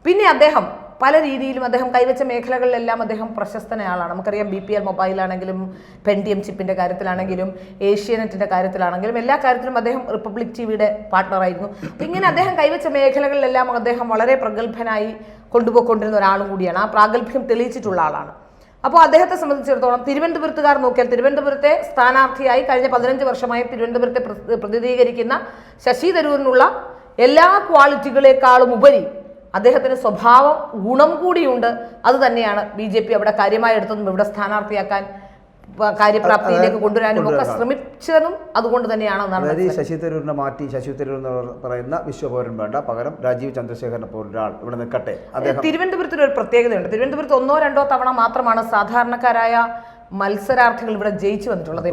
പിന്നെ അദ്ദേഹം പല രീതിയിലും അദ്ദേഹം കൈവച്ച മേഖലകളിലെല്ലാം അദ്ദേഹം പ്രശസ്തനായ ആളാണ്. നമുക്കറിയാം BPL മൊബൈലാണെങ്കിലും, പെൻഡിയം ചിപ്പിന്റെ കാര്യത്തിലാണെങ്കിലും, ഏഷ്യാനെറ്റിന്റെ കാര്യത്തിലാണെങ്കിലും എല്ലാ കാര്യത്തിലും അദ്ദേഹം റിപ്പബ്ലിക് TVയുടെ പാർട്ട്ണറായിരുന്നു. ഇങ്ങനെ അദ്ദേഹം കൈവച്ച മേഖലകളിലെല്ലാം അദ്ദേഹം വളരെ പ്രഗത്ഭനായി കൊണ്ടുപോയിക്കൊണ്ടിരുന്ന ഒരാളും കൂടിയാണ്. ആ പ്രാഗൽഭ്യം തെളിയിച്ചിട്ടുള്ള ആളാണ്. അപ്പോൾ അദ്ദേഹത്തെ സംബന്ധിച്ചിടത്തോളം തിരുവനന്തപുരത്തുകാർ നോക്കിയാൽ തിരുവനന്തപുരത്തെ സ്ഥാനാർത്ഥിയായി കഴിഞ്ഞ 15 വർഷമായി തിരുവനന്തപുരത്തെ പ്രതിനിധീകരിക്കുന്ന ശശി തരൂരിനുള്ള എല്ലാ ക്വാളിറ്റികളെക്കാളും ഉപരി അദ്ദേഹത്തിന് സ്വഭാവം ഗുണം കൂടിയുണ്ട്. അത് തന്നെയാണ് BJP അവിടെ കാര്യമായി എടുത്തതും ഇവിടെ സ്ഥാനാർത്ഥിയാക്കാൻ കാര്യപ്രാപ്തിയിലേക്ക് കൊണ്ടുവരാനും ഒക്കെ ശ്രമിച്ചതും അതുകൊണ്ട് തന്നെയാണ്. ശശി തരൂരിനെ മാറ്റി ശശി തരൂർ എന്ന് പറയുന്ന വിശ്വപൗരൻ വേണ്ട, പകരം രാജീവ് ചന്ദ്രശേഖരനെ പോലൊരാൾ ഇവിടെ നിൽക്കട്ടെ. തിരുവനന്തപുരത്തിന് ഒരു പ്രത്യേകതയുണ്ട്. തിരുവനന്തപുരത്ത് 1-2 തവണ മാത്രമാണ് സാധാരണക്കാരായ മത്സരാർത്ഥികൾ ഇവിടെ ജയിച്ചു വന്നിട്ടുള്ളത്.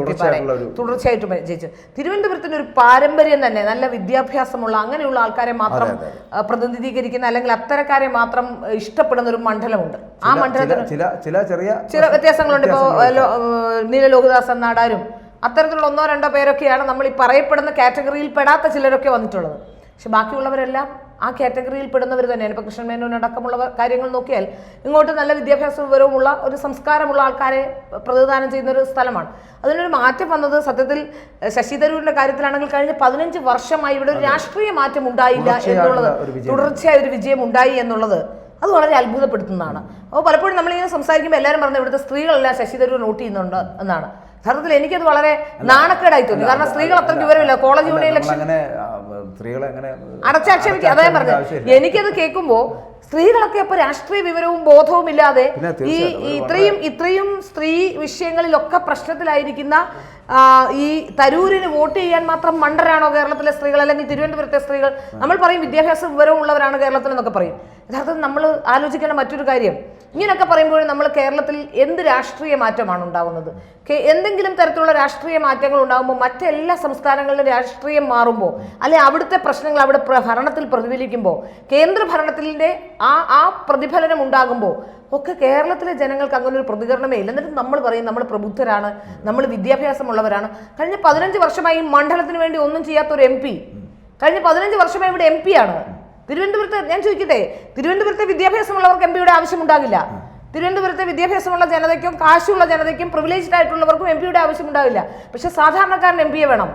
തുടർച്ചയായിട്ടും ജയിച്ചു. തിരുവനന്തപുരത്തിന് ഒരു പാരമ്പര്യം തന്നെ, നല്ല വിദ്യാഭ്യാസമുള്ള അങ്ങനെയുള്ള ആൾക്കാരെ മാത്രം പ്രതിനിധീകരിക്കുന്ന അല്ലെങ്കിൽ അത്തരക്കാരെ മാത്രം ഇഷ്ടപ്പെടുന്ന ഒരു മണ്ഡലമുണ്ട്. ആ മണ്ഡലത്തിന് ചില വ്യത്യാസങ്ങളുണ്ട്. ഇപ്പോ നീല ലോഹിദാസ് നാടാരും അത്തരത്തിലുള്ള 1-2 പേരൊക്കെയാണ് നമ്മൾ ഈ പറയപ്പെടുന്ന കാറ്റഗറിയിൽ പെടാത്ത ചിലരൊക്കെ വന്നിട്ടുള്ളത്. പക്ഷെ ബാക്കിയുള്ളവരെല്ലാം ആ കാറ്റഗറിയിൽ പെടുന്നവർ തന്നെയാണ്. ഇപ്പൊ കൃഷ്ണൻ മേനോൻ അടക്കമുള്ള കാര്യങ്ങൾ നോക്കിയാൽ ഇങ്ങോട്ട് നല്ല വിദ്യാഭ്യാസ വിവരവുമുള്ള ഒരു സംസ്കാരമുള്ള ആൾക്കാരെ പ്രതിദാനം ചെയ്യുന്ന ഒരു സ്ഥലമാണ്. അതിനൊരു മാറ്റം വന്നത് സത്യത്തിൽ ശശി തരൂരിന്റെ കാര്യത്തിലാണെങ്കിൽ കഴിഞ്ഞ 15 വർഷമായി ഇവിടെ ഒരു രാഷ്ട്രീയ മാറ്റം ഉണ്ടായില്ല എന്നുള്ളത്, തുടർച്ചയായ ഒരു വിജയം ഉണ്ടായി എന്നുള്ളത് അത് വളരെ അത്ഭുതപ്പെടുത്തുന്നതാണ്. അപ്പോൾ പലപ്പോഴും നമ്മളിങ്ങനെ സംസാരിക്കുമ്പോൾ എല്ലാവരും പറഞ്ഞത് ഇവിടുത്തെ സ്ത്രീകളെല്ലാം ശശി തരൂർ വോട്ട് ചെയ്യുന്നുണ്ട് എന്നാണ്. യഥാർത്ഥത്തിൽ എനിക്കത് വളരെ നാണക്കേടായി തോന്നി. കാരണം സ്ത്രീകൾ അത്രയ്ക്ക് വിവരമില്ല. കോളേജ് യൂണിയൻ ഇലക്ഷൻ അടച്ചാക്ഷേപിക്കുക, അതായത് പറഞ്ഞത് എനിക്കത് കേൾക്കുമ്പോൾ സ്ത്രീകളൊക്കെ അപ്പൊ രാഷ്ട്രീയ വിവരവും ബോധവും ഇല്ലാതെ ഇത്രയും സ്ത്രീ വിഷയങ്ങളിലൊക്കെ പ്രശ്നത്തിലായിരിക്കുന്ന ഈ തരൂരിന് വോട്ട് ചെയ്യാൻ മാത്രം മണ്ടരാണോ കേരളത്തിലെ സ്ത്രീകൾ, അല്ലെങ്കിൽ തിരുവനന്തപുരത്തെ സ്ത്രീകൾ? നമ്മൾ പറയും വിദ്യാഭ്യാസ വിവരവും ഉള്ളവരാണ് കേരളത്തിൽ എന്നൊക്കെ പറയും. യഥാർത്ഥത്തിൽ നമ്മൾ ആലോചിക്കേണ്ട മറ്റൊരു കാര്യം, ഇങ്ങനെയൊക്കെ പറയുമ്പോൾ നമ്മൾ കേരളത്തിൽ എന്ത് രാഷ്ട്രീയ മാറ്റമാണ് ഉണ്ടാകുന്നത്? എന്തെങ്കിലും തരത്തിലുള്ള രാഷ്ട്രീയ മാറ്റങ്ങൾ ഉണ്ടാകുമ്പോൾ മറ്റെല്ലാ സംസ്ഥാനങ്ങളിലും രാഷ്ട്രീയം മാറുമ്പോൾ, അല്ലെങ്കിൽ അവിടുത്തെ പ്രശ്നങ്ങൾ അവിടെ ഭരണത്തിൽ പ്രതിഫലിക്കുമ്പോൾ, കേന്ദ്ര ഭരണത്തിന്റെ ആ പ്രതിഫലനം ഉണ്ടാകുമ്പോൾ ഒക്കെ കേരളത്തിലെ ജനങ്ങൾക്ക് അങ്ങനെ ഒരു പ്രതികരണമേ ഇല്ല. എന്നിട്ട് നമ്മൾ പറയും നമ്മൾ പ്രബുദ്ധരാണ്, നമ്മൾ വിദ്യാഭ്യാസമുള്ളവരാണ്. കഴിഞ്ഞ 15 വർഷമായി മണ്ഡലത്തിന് വേണ്ടി ഒന്നും ചെയ്യാത്ത ഒരു MP കഴിഞ്ഞ 15 വർഷമായി ഇവിടെ MP ആണ്. തിരുവനന്തപുരത്ത് ഞാൻ ചോദിക്കട്ടെ, തിരുവനന്തപുരത്തെ വിദ്യാഭ്യാസമുള്ളവർക്ക് MP-യുടെ ആവശ്യമുണ്ടാകില്ല. തിരുവനന്തപുരത്തെ വിദ്യാഭ്യാസമുള്ള ജനതയ്ക്കും കാശുള്ള ജനതയ്ക്കും പ്രിവിലേജ്ഡ് ആയിട്ടുള്ളവർക്കും MP-യുടെ ആവശ്യമുണ്ടാവില്ല. പക്ഷെ സാധാരണക്കാരന് MP-യെ വേണം.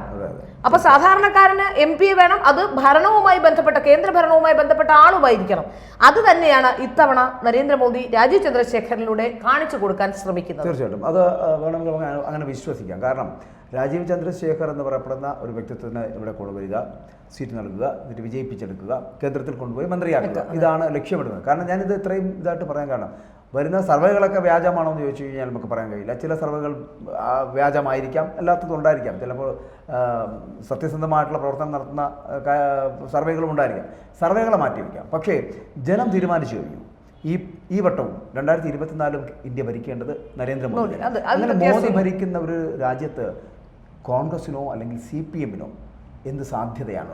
അപ്പൊ സാധാരണക്കാരന് MP-യെ വേണം. അത് ഭരണവുമായി ബന്ധപ്പെട്ട, കേന്ദ്ര ഭരണവുമായി ബന്ധപ്പെട്ട ആളുമായിരിക്കണം. അത് തന്നെയാണ് ഇത്തവണ നരേന്ദ്രമോദി രാജീവ് ചന്ദ്രശേഖറിലൂടെ കാണിച്ചു കൊടുക്കാൻ ശ്രമിക്കുന്നത്. തീർച്ചയായിട്ടും അത് വേണമെങ്കിൽ അങ്ങനെ വിശ്വസിക്കാം. കാരണം രാജീവ് ചന്ദ്രശേഖർ എന്ന് പറയപ്പെടുന്ന ഒരു വ്യക്തിത്വത്തിന് ഇവിടെ കൊണ്ടുവരിക, സീറ്റ് നൽകുക, എന്നിട്ട് വിജയിപ്പിച്ചെടുക്കുക, കേന്ദ്രത്തിൽ കൊണ്ടുപോയി മന്ത്രിയാക്കുക, ഇതാണ് ലക്ഷ്യമിടുന്നത്. കാരണം ഞാനിത് ഇത്രയും ഇതായിട്ട് പറയാൻ കാരണം, വരുന്ന സർവേകളൊക്കെ വ്യാജമാണോ എന്ന് ചോദിച്ചു കഴിഞ്ഞാൽ നമുക്ക് പറയാൻ കഴിയില്ല. ചില സർവേകൾ വ്യാജമായിരിക്കാം, അല്ലാത്തതും ഉണ്ടായിരിക്കാം. ചിലപ്പോൾ സത്യസന്ധമായിട്ടുള്ള പ്രവർത്തനം നടത്തുന്ന സർവേകളും ഉണ്ടായിരിക്കാം. സർവേകളെ മാറ്റി വയ്ക്കാം. പക്ഷേ ജനം തീരുമാനിച്ചു കഴിഞ്ഞു. ഈ വട്ടവും 2024 ഇന്ത്യ ഭരിക്കേണ്ടത് നരേന്ദ്രമോദി. അങ്ങനെ മോദി ഭരിക്കുന്ന ഒരു രാജ്യത്ത് കോൺഗ്രസിനോ അല്ലെങ്കിൽ CPM-നോ എന്ത് സാധ്യതയാണ്?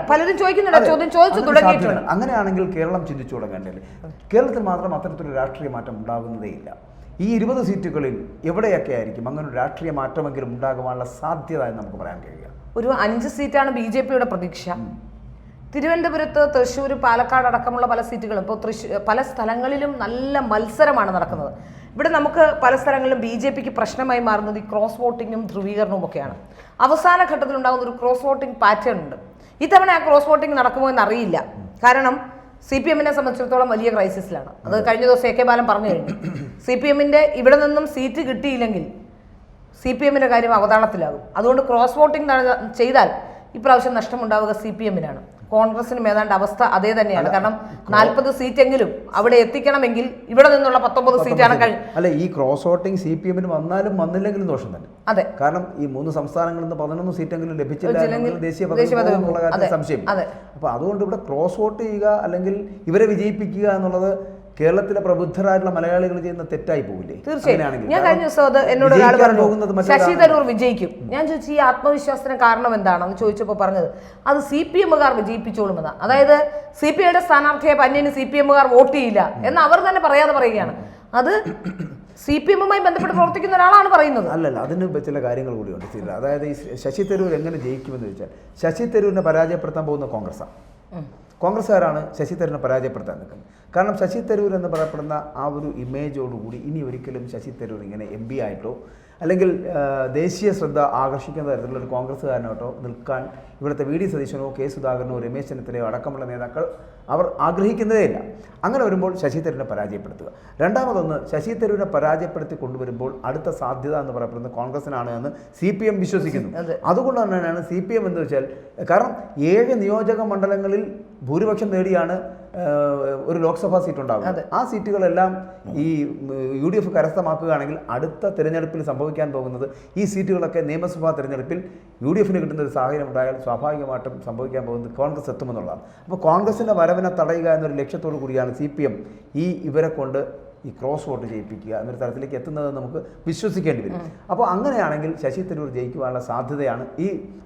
പലരും ചോദിക്കുന്നുണ്ട്. അങ്ങനെയാണെങ്കിൽ കേരളം ചിന്തിച്ചു തുടങ്ങേണ്ടത്. കേരളത്തിൽ മാത്രം അത്തരത്തിലൊരു രാഷ്ട്രീയ മാറ്റം ഉണ്ടാകുന്നതേയില്ല. ഈ 20 സീറ്റുകളിൽ എവിടെയൊക്കെ ആയിരിക്കും അങ്ങനെ ഒരു രാഷ്ട്രീയ മാറ്റമെങ്കിലും ഉണ്ടാകുവാനുള്ള സാധ്യത എന്ന് നമുക്ക് പറയാൻ കഴിയുക. ഒരു 5 സീറ്റാണ് BJP-യുടെ പ്രതീക്ഷ. തിരുവനന്തപുരത്ത്, തൃശ്ശൂർ, പാലക്കാട് അടക്കമുള്ള പല സീറ്റുകളും ഇപ്പോൾ പല സ്ഥലങ്ങളിലും നല്ല മത്സരമാണ് നടക്കുന്നത്. ഇവിടെ നമുക്ക് പല സ്ഥലങ്ങളിലും BJP-ക്ക് പ്രശ്നമായി മാറുന്നത് ഈ ക്രോസ് വോട്ടിങ്ങും ധ്രുവീകരണവും ഒക്കെയാണ്. അവസാന ഘട്ടത്തിൽ ഉണ്ടാകുന്ന ഒരു ക്രോസ് വോട്ടിംഗ് പാറ്റേൺ ഉണ്ട്. ഇത്തവണ ആ ക്രോസ് വോട്ടിംഗ് നടക്കുമോ എന്നറിയില്ല. കാരണം CPM-നെ സംബന്ധിച്ചിടത്തോളം വലിയ ക്രൈസിസിലാണ്. അത് കഴിഞ്ഞ ദിവസം AK ബാലൻ പറഞ്ഞു കഴിഞ്ഞു. CPM-ന്റെ ഇവിടെ നിന്നും സീറ്റ് കിട്ടിയില്ലെങ്കിൽ CPM-ന്റെ കാര്യം അവതാളത്തിലാകും. അതുകൊണ്ട് ക്രോസ് വോട്ടിംഗ് ചെയ്താൽ ഇപ്രാവശ്യം നഷ്ടമുണ്ടാവുക CPM-നാണ്. കോൺഗ്രസിനും ഏതാണ്ട് അവസ്ഥ അതേ തന്നെയാണ്. കാരണം 40 സീറ്റെങ്കിലും അവിടെ എത്തിക്കണമെങ്കിൽ ഇവിടെ നിന്നുള്ള 19 സീറ്റാണ് അല്ല, ഈ ക്രോസ് വോട്ടിംഗ് CPM-ന് വന്നാലും വന്നില്ലെങ്കിലും ദോഷം തന്നെ. അതെ, കാരണം ഈ 3 സംസ്ഥാനങ്ങളിൽ നിന്ന് 11 സീറ്റെങ്കിലും ലഭിച്ചില്ല, ദേശീയ പദവി സംശയം. അപ്പൊ അതുകൊണ്ട് ഇവിടെ ക്രോസ് വോട്ട് ചെയ്യുക അല്ലെങ്കിൽ ഇവരെ വിജയിപ്പിക്കുക എന്നുള്ളത് കേരളത്തിലെ പ്രബുദ്ധരായിട്ടുള്ള മലയാളികൾ ചെയ്യുന്ന തെറ്റായി പോകില്ലേ? തീർച്ചയായും. ഞാൻ കഴിഞ്ഞ ദിവസം എന്നോട് ഒരാൾ പറഞ്ഞു ശശി തരൂർ വിജയിക്കും. ഞാൻ ചോദിച്ചു ഈ ആത്മവിശ്വാസത്തിന് കാരണം എന്താണെന്ന് ചോദിച്ചപ്പോൾ പറഞ്ഞത് അത് CPM-കാർ വിജയിപ്പിച്ചോളുമെന്നാണ്. അതായത് CPI-യുടെ സ്ഥാനാർത്ഥിയെ പന്യന് CPM-കാർ വോട്ട് ചെയ്യില്ല എന്ന് അവർ തന്നെ പറയാതെ പറയുകയാണ്. അത് CPM-മായി ബന്ധപ്പെട്ട് പ്രവർത്തിക്കുന്ന ഒരാളാണ് പറയുന്നത്. അല്ലല്ല, അതിന് ചില കാര്യങ്ങൾ കൂടിയുണ്ട്. അതായത് ഈ ശശി തരൂർ എങ്ങനെ ജയിക്കുമെന്ന് ചോദിച്ചാൽ, ശശി തരൂരിനെ പരാജയപ്പെടുത്താൻ പോകുന്ന കോൺഗ്രസ്സുകാരാണ് ശശി തരൂരിനെ പരാജയപ്പെടുത്താൻ നിൽക്കുന്നത്. കാരണം ശശി തരൂർ എന്ന് പറയപ്പെടുന്ന ആ ഒരു ഇമേജോടുകൂടി ഇനി ഒരിക്കലും ശശി തരൂർ ഇങ്ങനെ MP ആയിട്ടോ അല്ലെങ്കിൽ ദേശീയ ശ്രദ്ധ ആകർഷിക്കുന്ന തരത്തിലുള്ള ഒരു കോൺഗ്രസ്സുകാരനോട്ടോ നിൽക്കാൻ ഇവിടുത്തെ വി ഡി സതീശനോ കെ സുധാകരനോ രമേശ് ചെന്നിത്തലയോ അടക്കമുള്ള നേതാക്കൾ അവർ ആഗ്രഹിക്കുന്നതേ ഇല്ല. അങ്ങനെ വരുമ്പോൾ ശശി തരൂരിനെ പരാജയപ്പെടുത്തുക. രണ്ടാമതൊന്ന്, ശശി തരൂരിനെ പരാജയപ്പെടുത്തി കൊണ്ടുവരുമ്പോൾ അടുത്ത സാധ്യത എന്ന് പറയപ്പെടുന്നത് കോൺഗ്രസിനാണ് എന്ന് CPM വിശ്വസിക്കുന്നു. അതുകൊണ്ട് തന്നെയാണ് CPM എന്ന് വെച്ചാൽ, കാരണം 7 നിയോജക മണ്ഡലങ്ങളിൽ ഭൂരിപക്ഷം നേടിയാണ് ഒരു ലോക്സഭാ സീറ്റ് ഉണ്ടാകുന്നത്. ആ സീറ്റുകളെല്ലാം ഈ UDF കരസ്ഥമാക്കുകയാണെങ്കിൽ അടുത്ത തിരഞ്ഞെടുപ്പിൽ സംഭവിക്കാൻ പോകുന്നത് ഈ സീറ്റുകളൊക്കെ നിയമസഭാ തിരഞ്ഞെടുപ്പിൽ UDFന് കിട്ടുന്ന ഒരു സാഹചര്യം ഉണ്ടായാൽ സ്വാഭാവികമായിട്ടും സംഭവിക്കാൻ പോകുന്നത് കോൺഗ്രസ് എത്തുമെന്നുള്ളതാണ്. അപ്പോൾ കോൺഗ്രസിൻ്റെ വരവിനെ തടയുക എന്നൊരു ലക്ഷ്യത്തോടു കൂടിയാണ് CPM ഇവരെ കൊണ്ട് ഈ ക്രോസ് വോട്ട് ചെയ്യിപ്പിക്കുക എന്നൊരു തരത്തിലേക്ക് എത്തുന്നത് നമുക്ക് വിശ്വസിക്കേണ്ടി വരും. അപ്പോൾ അങ്ങനെയാണെങ്കിൽ ശശി തരൂർ ജയിക്കുവാനുള്ള സാധ്യതയാണ് ഈ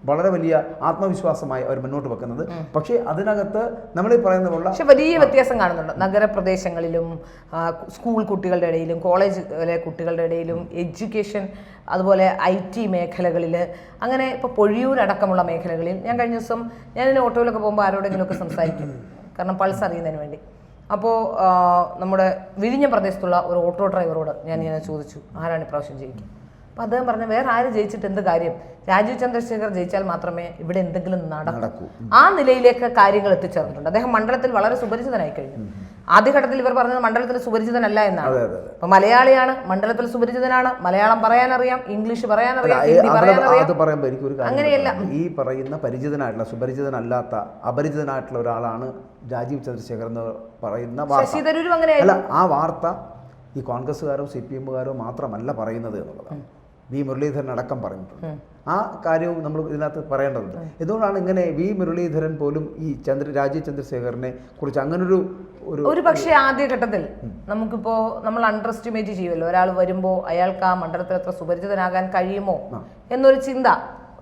വളരെ വലിയ ആത്മവിശ്വാസമായി അവർ മുന്നോട്ട് വെക്കുന്നത്. പക്ഷേ അതിനകത്ത് നമ്മൾ ഈ പറയുന്ന പോലെ വലിയ വ്യത്യാസം കാണുന്നുണ്ട്. നഗരപ്രദേശങ്ങളിലും സ്കൂൾ കുട്ടികളുടെ ഇടയിലും കോളേജിലെ കുട്ടികളുടെ ഇടയിലും എഡ്യൂക്കേഷൻ, അതുപോലെ IT മേഖലകളിൽ, അങ്ങനെ ഇപ്പോൾ പൊഴിയൂരടക്കമുള്ള മേഖലകളിൽ ഞാൻ കഴിഞ്ഞ ദിവസം ഞാൻ ഓട്ടോയിലൊക്കെ പോകുമ്പോൾ ആരോടെങ്കിലുമൊക്കെ സംസാരിക്കും, കാരണം പൾസ് അറിയുന്നതിന് വേണ്ടി. അപ്പോൾ നമ്മുടെ വിഴിഞ്ഞം പ്രദേശത്തുള്ള ഒരു ഓട്ടോ ഡ്രൈവറോട് ഞാൻ ചോദിച്ചു, ആരാണ് ഇപ്രാവശ്യം ജയിക്കുക? അപ്പോൾ അദ്ദേഹം പറഞ്ഞു, വേറെ ആര് ജയിച്ചിട്ട് എന്ത് കാര്യം, രാജീവ് ചന്ദ്രശേഖർ ജയിച്ചാൽ മാത്രമേ ഇവിടെ എന്തെങ്കിലും നടക്കൂ. ആ നിലയിലേക്ക് കാര്യങ്ങൾ എത്തിച്ചേർന്നിട്ടുണ്ട്. അദ്ദേഹം മണ്ഡലത്തിൽ വളരെ സുപരിചിതനായി കഴിഞ്ഞു. ആദ്യഘട്ടത്തിൽ ഇവർ പറഞ്ഞത് മണ്ഡലത്തിൽ സുപരിചിതനല്ല എന്നാണ്. അപ്പൊ മലയാളിയാണ്, മണ്ഡലത്തിൽ സുപരിചിതനാണ്, മലയാളം പറയാനറിയാം, ഇംഗ്ലീഷ് പറയാനറിയാം, ഹിന്ദി പറയാനറിയാം. അങ്ങനെയല്ല, ഈ പറയുന്ന പരിചിതനായിട്ടുള്ള സുപരിചിതനല്ലാത്ത അപരിചിതനായിട്ടുള്ള ഒരാളാണ് രാജീവ് ചന്ദ്രശേഖർ എന്ന് പറയുന്ന ശശി തരൂരും അങ്ങനെയല്ല. ആ വാർത്ത ഈ കോൺഗ്രസ്സുകാരോ CPMകാരോ മാത്രമല്ല പറയുന്നത് എന്നുള്ളതാണ്. വി മുരളീധരൻ അടക്കം പറഞ്ഞിട്ടുണ്ട്. ആ കാര്യവും നമ്മൾ ഇതിനകത്ത് പറയേണ്ടതുണ്ട്. എന്തുകൊണ്ടാണ് ഇങ്ങനെ വി മുരളീധരൻ പോലും ഈ രാജീവ് ചന്ദ്രശേഖരനെ കുറിച്ച് അങ്ങനൊരു ഒരു പക്ഷേ ആദ്യഘട്ടത്തിൽ നമുക്കിപ്പോൾ നമ്മൾ അണ്ടർ എസ്റ്റിമേറ്റ് ചെയ്യുമല്ലോ, ഒരാൾ വരുമ്പോൾ അയാൾക്ക് ആ മണ്ഡലത്തിൽ എത്ര സുപരിചിതനാകാൻ കഴിയുമോ എന്നൊരു ചിന്ത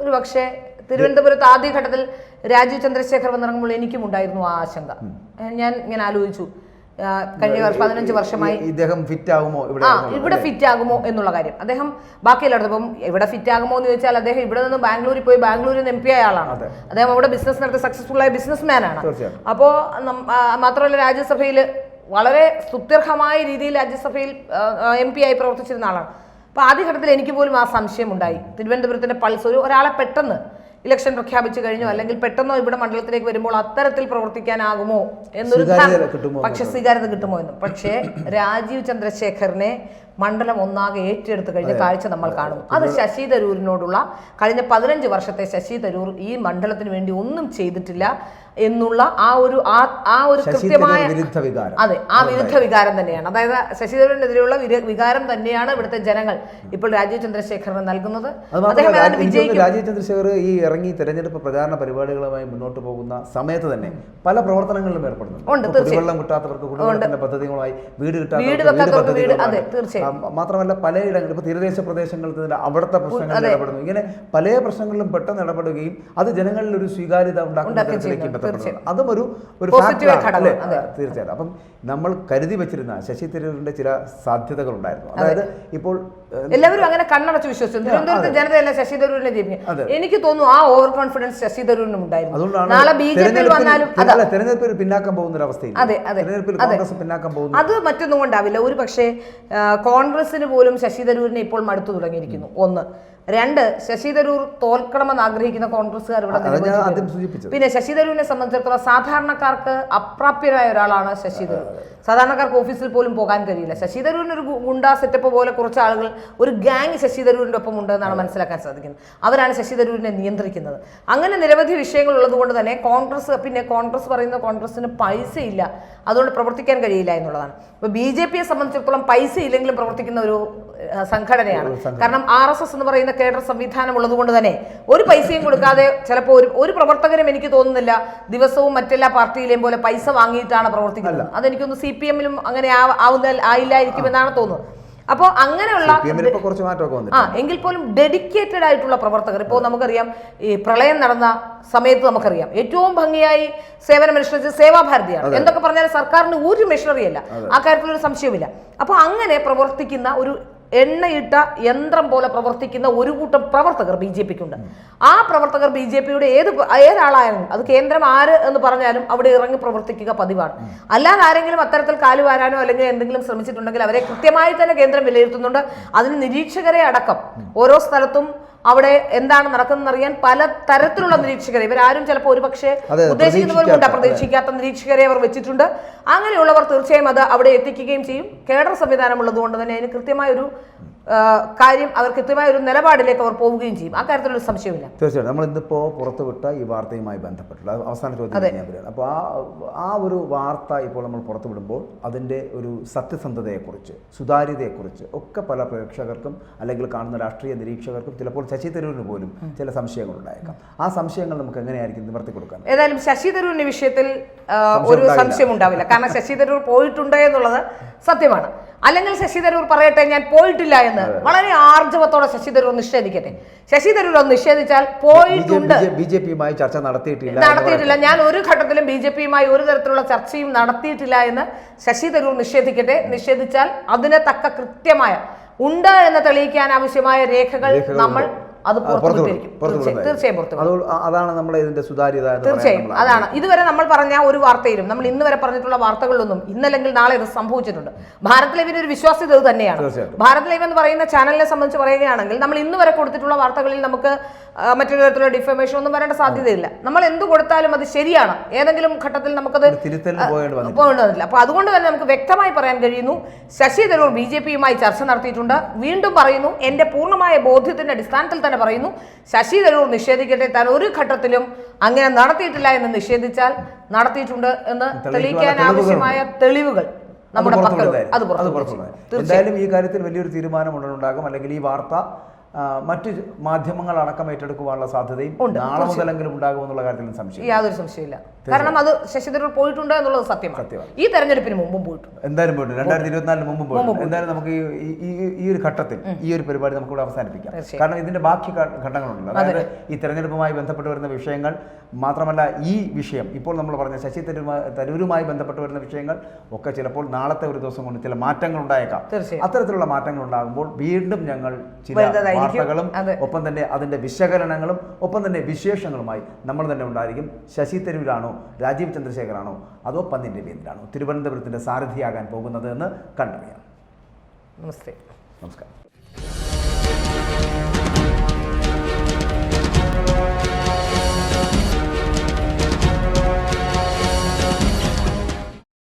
ഒരു പക്ഷേ തിരുവനന്തപുരത്ത് ആദ്യഘട്ടത്തിൽ രാജീവ് ചന്ദ്രശേഖർ വന്നിറങ്ങുമ്പോൾ എനിക്കും ഉണ്ടായിരുന്നു ആ ആശങ്ക. ഞാൻ ഇങ്ങനെ ആലോചിച്ചു, കഴിഞ്ഞ 15 വർഷമായി ഇദ്ദേഹം ഫിറ്റ് ആകുമോ, ഇവിടെ ഫിറ്റ് ആകുമോ എന്നുള്ള കാര്യം. അദ്ദേഹം ബാക്കിയെല്ലായിടത്തും ഇപ്പം ഇവിടെ ഫിറ്റ് ആകുമോ എന്ന് ചോദിച്ചാൽ അദ്ദേഹം ഇവിടെ നിന്ന് ബാംഗ്ലൂരിൽ പോയി ബാംഗ്ലൂരിൽ നിന്ന് MP ആയ ആളാണ്. അദ്ദേഹം അവിടെ ബിസിനസ് നടത്തി സക്സസ്ഫുൾ ആയ ബിസിനസ് മാൻ ആണ്. അപ്പോൾ മാത്രമല്ല രാജ്യസഭയിൽ വളരെ സ്തുത്യർഹമായ രീതിയിൽ രാജ്യസഭയിൽ MP ആയി പ്രവർത്തിച്ചിരുന്ന ആളാണ്. അപ്പോൾ ആദ്യഘട്ടത്തിൽ എനിക്ക് പോലും ആ സംശയം ഉണ്ടായി. തിരുവനന്തപുരത്തിന്റെ പൾസ് ഒരാളെ പെട്ടെന്ന് ഇലക്ഷൻ പ്രഖ്യാപിച്ചു കഴിഞ്ഞു, അല്ലെങ്കിൽ പെട്ടെന്നോ ഇവിടെ മണ്ഡലത്തിലേക്ക് വരുമ്പോൾ അത്തരത്തിൽ പ്രവർത്തിക്കാനാകുമോ എന്നൊരു, പക്ഷെ സ്വീകാര്യത കിട്ടുമോ എന്നും. പക്ഷേ രാജീവ് ചന്ദ്രശേഖറിനെ മണ്ഡലം ഒന്നാകെ ഏറ്റെടുത്ത് കഴിഞ്ഞ കാഴ്ച നമ്മൾ കാണുന്നു. അത് ശശി തരൂരിനോടുള്ള കഴിഞ്ഞ 15 വർഷത്തെ ശശി തരൂർ ഈ മണ്ഡലത്തിന് വേണ്ടി ഒന്നും ചെയ്തിട്ടില്ല എന്നുള്ള ആ ഒരു കൃത്യമായ അതെ ആ വിരുദ്ധ വികാരം തന്നെയാണ്. അതായത് ശശി തരൂരിനെതിരെയുള്ള വികാരം തന്നെയാണ് ഇവിടുത്തെ ജനങ്ങൾ ഇപ്പോൾ രാജീവ് ചന്ദ്രശേഖറിന് നൽകുന്നത്. രാജീവ് ചന്ദ്രശേഖർ ഈ ഇറങ്ങി തെരഞ്ഞെടുപ്പ് പ്രചാരണ പരിപാടികളുമായി മുന്നോട്ട് പോകുന്ന സമയത്ത് തന്നെ പല പ്രവർത്തനങ്ങളിലും ഏർപ്പെടുന്നുണ്ട്. കുടിവെള്ളം കിട്ടാത്തവർക്ക് കുടിവെള്ളത്തിന്റെ പദ്ധതികളുമായി, വീട് കിട്ടാത്തവർക്ക് മാത്രമല്ല പലയിടങ്ങളിലും ഇപ്പൊ തീരദേശ പ്രദേശങ്ങളിൽ അവിടുത്തെ പ്രശ്നങ്ങളിൽ ഇടപെടുന്നു. ഇങ്ങനെ പല പ്രശ്നങ്ങളിലും പെട്ടെന്ന് ഇടപെടുകയും അത് ജനങ്ങളിൽ ഒരു സ്വീകാര്യത ഉണ്ടാക്കുന്നതിലേക്ക് അതും ഒരു തീർച്ചയായിട്ടും. അപ്പം നമ്മൾ കരുതി വെച്ചിരുന്ന ശശി തരൂരിന്റെ ചില സാധ്യതകൾ ഉണ്ടായിരുന്നു. അതായത് ഇപ്പോൾ എല്ലാവരും അങ്ങനെ കണ്ണടച്ച് വിശ്വസിച്ചു തിരുവനന്തപുരത്തെ ജനതയല്ല ശശി തരൂരിനെ ജയിപ്പിക്കും. എനിക്ക് തോന്നുന്നു ആ ഓവർ കോൺഫിഡൻസ് ശശി തരൂരിനും ഉണ്ടായിരുന്നു. അതുകൊണ്ടാണ് തെരഞ്ഞെടുപ്പിൽ പിന്നാക്കം പോകുന്ന ഒരു അവസ്ഥയിൽ പിന്നാക്കം പോകുന്നു. അത് മറ്റൊന്നും കൊണ്ടാവില്ല. ഒരു പക്ഷേ കോൺഗ്രസിന് പോലും ശശി തരൂരിനെ ഇപ്പോൾ മടുത്തു തുടങ്ങിയിരിക്കുന്നു. 1. 2, ശശി തരൂർ തോൽക്കണമെന്ന് ആഗ്രഹിക്കുന്ന കോൺഗ്രസ്സുകാർ ഇവിടെ. പിന്നെ ശശി തരൂരിനെ സംബന്ധിച്ചിടത്തോളം സാധാരണക്കാർക്ക് അപ്രാപ്യരായ ഒരാളാണ് ശശി തരൂർ. സാധാരണക്കാർക്ക് ഓഫീസിൽ പോലും പോകാൻ കഴിയില്ല. ശശി തരൂരിന് ഒരു ഗുണ്ടാ സെറ്റപ്പ് പോലെ കുറച്ച് ആളുകൾ, ഒരു ഗ്യാങ് ശശി തരൂരിൻ്റെ ഒപ്പം ഉണ്ടെന്നാണ് മനസ്സിലാക്കാൻ സാധിക്കുന്നത്. അവരാണ് ശശി തരൂരിനെ നിയന്ത്രിക്കുന്നത്. അങ്ങനെ നിരവധി വിഷയങ്ങൾ ഉള്ളതുകൊണ്ട് തന്നെ കോൺഗ്രസ് പറയുന്ന കോൺഗ്രസിന് പൈസ ഇല്ല, അതുകൊണ്ട് പ്രവർത്തിക്കാൻ കഴിയില്ല എന്നുള്ളതാണ്. ഇപ്പോൾ BJPയെ സംബന്ധിച്ചിടത്തോളം പൈസ ഇല്ലെങ്കിലും പ്രവർത്തിക്കുന്ന ഒരു സംഘടനയാണ്. കാരണം RSS എന്ന് പറയുന്ന കേഡർ സംവിധാനം ഉള്ളതുകൊണ്ട് തന്നെ ഒരു പൈസയും കൊടുക്കാതെ ചിലപ്പോൾ ഒരു പ്രവർത്തകരും എനിക്ക് തോന്നുന്നില്ല ദിവസവും മറ്റെല്ലാ പാർട്ടിയിലെയും പോലെ പൈസ വാങ്ങിയിട്ടാണ് പ്രവർത്തിക്കുന്നത്. അതെനിക്കൊന്ന് CPMലും അങ്ങനെ ആയില്ലായിരിക്കുമെന്നാണ് തോന്നുന്നത്. അപ്പോൾ അങ്ങനെയുള്ള എങ്കിൽ പോലും ഡെഡിക്കേറ്റഡ് ആയിട്ടുള്ള പ്രവർത്തകർ, ഇപ്പോൾ നമുക്കറിയാം ഈ പ്രളയം നടന്ന സമയത്ത് നമുക്കറിയാം ഏറ്റവും ഭംഗിയായി സേവനമനുഷ്ഠിച്ചത് സേവാഭാരതിയാണ്. എന്തൊക്കെ പറഞ്ഞാലും സർക്കാരിന് ഒരു മെഷീനറി അല്ല, ആ കാര്യത്തിൽ ഒരു സംശയമില്ല. അപ്പോൾ അങ്ങനെ പ്രവർത്തിക്കുന്ന ഒരു എണ്ണയിട്ട യന്ത്രം പോലെ പ്രവർത്തിക്കുന്ന ഒരു കൂട്ടം പ്രവർത്തകർ BJPക്കുണ്ട്. ആ പ്രവർത്തകർ BJPയുടെ ഏതാളായാലും അത് കേന്ദ്രം ആര് എന്ന് പറഞ്ഞാലും അവിടെ ഇറങ്ങി പ്രവർത്തിക്കുക പതിവാണ്. അല്ലാതെ ആരെങ്കിലും അത്തരത്തിൽ കാലുവാരാനോ അല്ലെങ്കിൽ എന്തെങ്കിലും ശ്രമിച്ചിട്ടുണ്ടെങ്കിൽ അവരെ കൃത്യമായി തന്നെ കേന്ദ്രം വിലയിരുത്തുന്നുണ്ട്. അതിന് നിരീക്ഷകരെ അടക്കം ഓരോ സ്ഥലത്തും അവിടെ എന്താണ് നടക്കുന്നതെന്ന് അറിയാൻ പല തരത്തിലുള്ള നിരീക്ഷകരെ ഇവരാരും ചിലപ്പോൾ ഒരുപക്ഷെ ഉദ്ദേശിക്കുന്നവരുമുണ്ട്, പ്രതീക്ഷിക്കാത്ത നിരീക്ഷകരെ അവർ വെച്ചിട്ടുണ്ട്. അങ്ങനെയുള്ളവർ തീർച്ചയായും അത് അവിടെ എത്തിക്കുകയും ചെയ്യും. കേഡർ സംവിധാനം ഉള്ളതുകൊണ്ട് തന്നെ അതിന് കൃത്യമായൊരു കാര്യം അവർ കൃത്യമായ ഒരു നിലപാടിലേക്ക് അവർ പോവുകയും ചെയ്യും. ആ കാര്യത്തിലൊരു സംശയമില്ല. തീർച്ചയായിട്ടും നമ്മൾ ഇന്നിപ്പോൾ പുറത്തുവിട്ട ഈ വാർത്തയുമായി ബന്ധപ്പെട്ടുള്ള അവസാന ചോദ്യം ഞാൻ പറയുന്നത്. അപ്പോൾ ആ ഒരു വാർത്ത ഇപ്പോൾ നമ്മൾ പുറത്തുവിടുമ്പോൾ അതിൻ്റെ ഒരു സത്യസന്ധതയെക്കുറിച്ച് സുതാര്യതയെക്കുറിച്ച് ഒക്കെ പല പ്രേക്ഷകർക്കും അല്ലെങ്കിൽ കാണുന്ന രാഷ്ട്രീയ നിരീക്ഷകർക്കും ചിലപ്പോൾ ശശി തരൂരിന് പോലും ചില സംശയങ്ങൾ ഉണ്ടായേക്കാം. ആ സംശയങ്ങൾ നമുക്ക് എങ്ങനെയായിരിക്കും നിവർത്തി കൊടുക്കാൻ? ഏതായാലും ശശി തരൂരിന്റെ വിഷയത്തിൽ ഒരു സംശയം ഉണ്ടാവില്ല. കാരണം ശശി തരൂർ പോയിട്ടുണ്ട് എന്നുള്ളത് സത്യമാണ്. അല്ലെങ്കിൽ ശശി തരൂർ പറയട്ടെ ഞാൻ പോയിട്ടില്ല എന്ന് വളരെ ആർജവത്തോടെ ശശി തരൂർ നിഷേധിക്കട്ടെ. ശശി തരൂർ ഒന്ന് നിഷേധിച്ചാൽ പോയിട്ടുണ്ട്, BJPയുമായി ചർച്ച നടത്തിയിട്ടില്ല, ഞാൻ ഒരു ഘട്ടത്തിലും BJPയുമായി ഒരു തരത്തിലുള്ള ചർച്ചയും നടത്തിയിട്ടില്ല എന്ന് ശശി തരൂർ നിഷേധിക്കട്ടെ. നിഷേധിച്ചാൽ അതിന് തക്ക കൃത്യമായ ഉണ്ട് എന്ന് തെളിയിക്കാൻ ആവശ്യമായ രേഖകൾ നമ്മൾ അത് തീർച്ചയായും പുറത്തു. അതാണ് നമ്മളെ ഇതിന്റെ സുതാര്യത. തീർച്ചയായും അതാണ് ഇതുവരെ നമ്മൾ പറഞ്ഞ ഒരു വാർത്തയിലും നമ്മൾ ഇന്ന് വരെ പറഞ്ഞിട്ടുള്ള വാർത്തകളിലൊന്നും ഇന്നല്ലെങ്കിൽ നാളെ ഇത് സംഭവിച്ചിട്ടുണ്ട്. ഭാരത് ലൈവിന്റെ ഒരു വിശ്വാസ്യത ഇത് തന്നെയാണ്. ഭാരത് ലൈവ് എന്ന് പറയുന്ന ചാനലിനെ സംബന്ധിച്ച് പറയുകയാണെങ്കിൽ നമ്മൾ ഇന്ന് വരെ കൊടുത്തിട്ടുള്ള വാർത്തകളിൽ നമുക്ക് മറ്റൊരു തരത്തിലുള്ള ഡിഫമേഷൻ ഒന്നും വരേണ്ട സാധ്യതയില്ല. നമ്മൾ എന്ത് കൊടുത്താലും അത് ശരിയാണ്. ഏതെങ്കിലും ഘട്ടത്തിൽ നമുക്കത് പോകേണ്ടതില്ല. അപ്പൊ അതുകൊണ്ട് തന്നെ നമുക്ക് വ്യക്തമായി പറയാൻ കഴിയുന്നു, ശശി തരൂർ BJPയുമായി ചർച്ച നടത്തിയിട്ടുണ്ട്. വീണ്ടും പറയുന്നു, എന്റെ പൂർണ്ണമായ ബോധ്യത്തിന്റെ അടിസ്ഥാനത്തിൽ തന്നെ പറയുന്നു, ശശി തരൂർ നിഷേധിക്കട്ടെ, താൻ ഒരു ഘട്ടത്തിലും അങ്ങനെ നടത്തിയിട്ടില്ല എന്ന് നിഷേധിച്ചാൽ നടത്തിയിട്ടുണ്ട് എന്ന് തെളിയിക്കാൻ ആവശ്യമായ തെളിവുകൾ നമ്മുടെ പക്കലുണ്ട്. എന്തായാലും ഈ കാര്യത്തിൽ വലിയൊരു തീരുമാനം ഉണ്ടാകും. അല്ലെങ്കിൽ ഈ വാർത്ത മറ്റ് മാധ്യമങ്ങൾ അടക്കം ഏറ്റെടുക്കുവാനുള്ള സാധ്യതയും നാളെ മുതലെങ്കിലും ഉണ്ടാകുമെന്നുള്ള കാര്യത്തിലും സംശയം യാതൊരു സംശയമില്ല. കാരണം അത് ശശി തരൂർ പോയിട്ടുണ്ട് എന്നുള്ളത് സത്യമാണ്. ഈ തെരഞ്ഞെടുപ്പിന് മുമ്പും പോയിട്ടുണ്ട്, 2024 മുമ്പും പോയിട്ടുണ്ട്. എന്തായാലും നമുക്ക് ഈ ഒരു ഘട്ടത്തിൽ ഈ ഒരു പരിപാടി നമുക്കിവിടെ അവസാനിപ്പിക്കാം. കാരണം ഇതിന്റെ ബാക്കി ഘട്ടങ്ങളുണ്ട്. അതായത് ഈ തെരഞ്ഞെടുപ്പുമായി ബന്ധപ്പെട്ട് വരുന്ന വിഷയങ്ങൾ മാത്രമല്ല, ഈ വിഷയം ഇപ്പോൾ നമ്മൾ പറഞ്ഞ ശശി തരൂരുമായി ബന്ധപ്പെട്ട് വരുന്ന വിഷയങ്ങൾ ഒക്കെ ചിലപ്പോൾ നാളത്തെ ഒരു ദിവസം കൊണ്ട് ചില മാറ്റങ്ങൾ ഉണ്ടായേക്കാം. അത്തരത്തിലുള്ള മാറ്റങ്ങൾ ഉണ്ടാകുമ്പോൾ വീണ്ടും ഞങ്ങൾ ചില വാർത്തകളും ഒപ്പം തന്നെ അതിന്റെ വിശകലനങ്ങളും ഒപ്പം തന്നെ വിശേഷങ്ങളുമായി നമ്മൾ തന്നെ ഉണ്ടായിരിക്കും. ശശി തരൂരാണോ രാജീവ് ചന്ദ്രശേഖറാണോ അതോ പന്ന്യൻ രവീന്ദ്രനാണോ തിരുവനന്തപുരത്തിന്റെ സാരഥിയാകാൻ പോകുന്നത് എന്ന് കണ്ടറിയാം. നമസ്കാരം.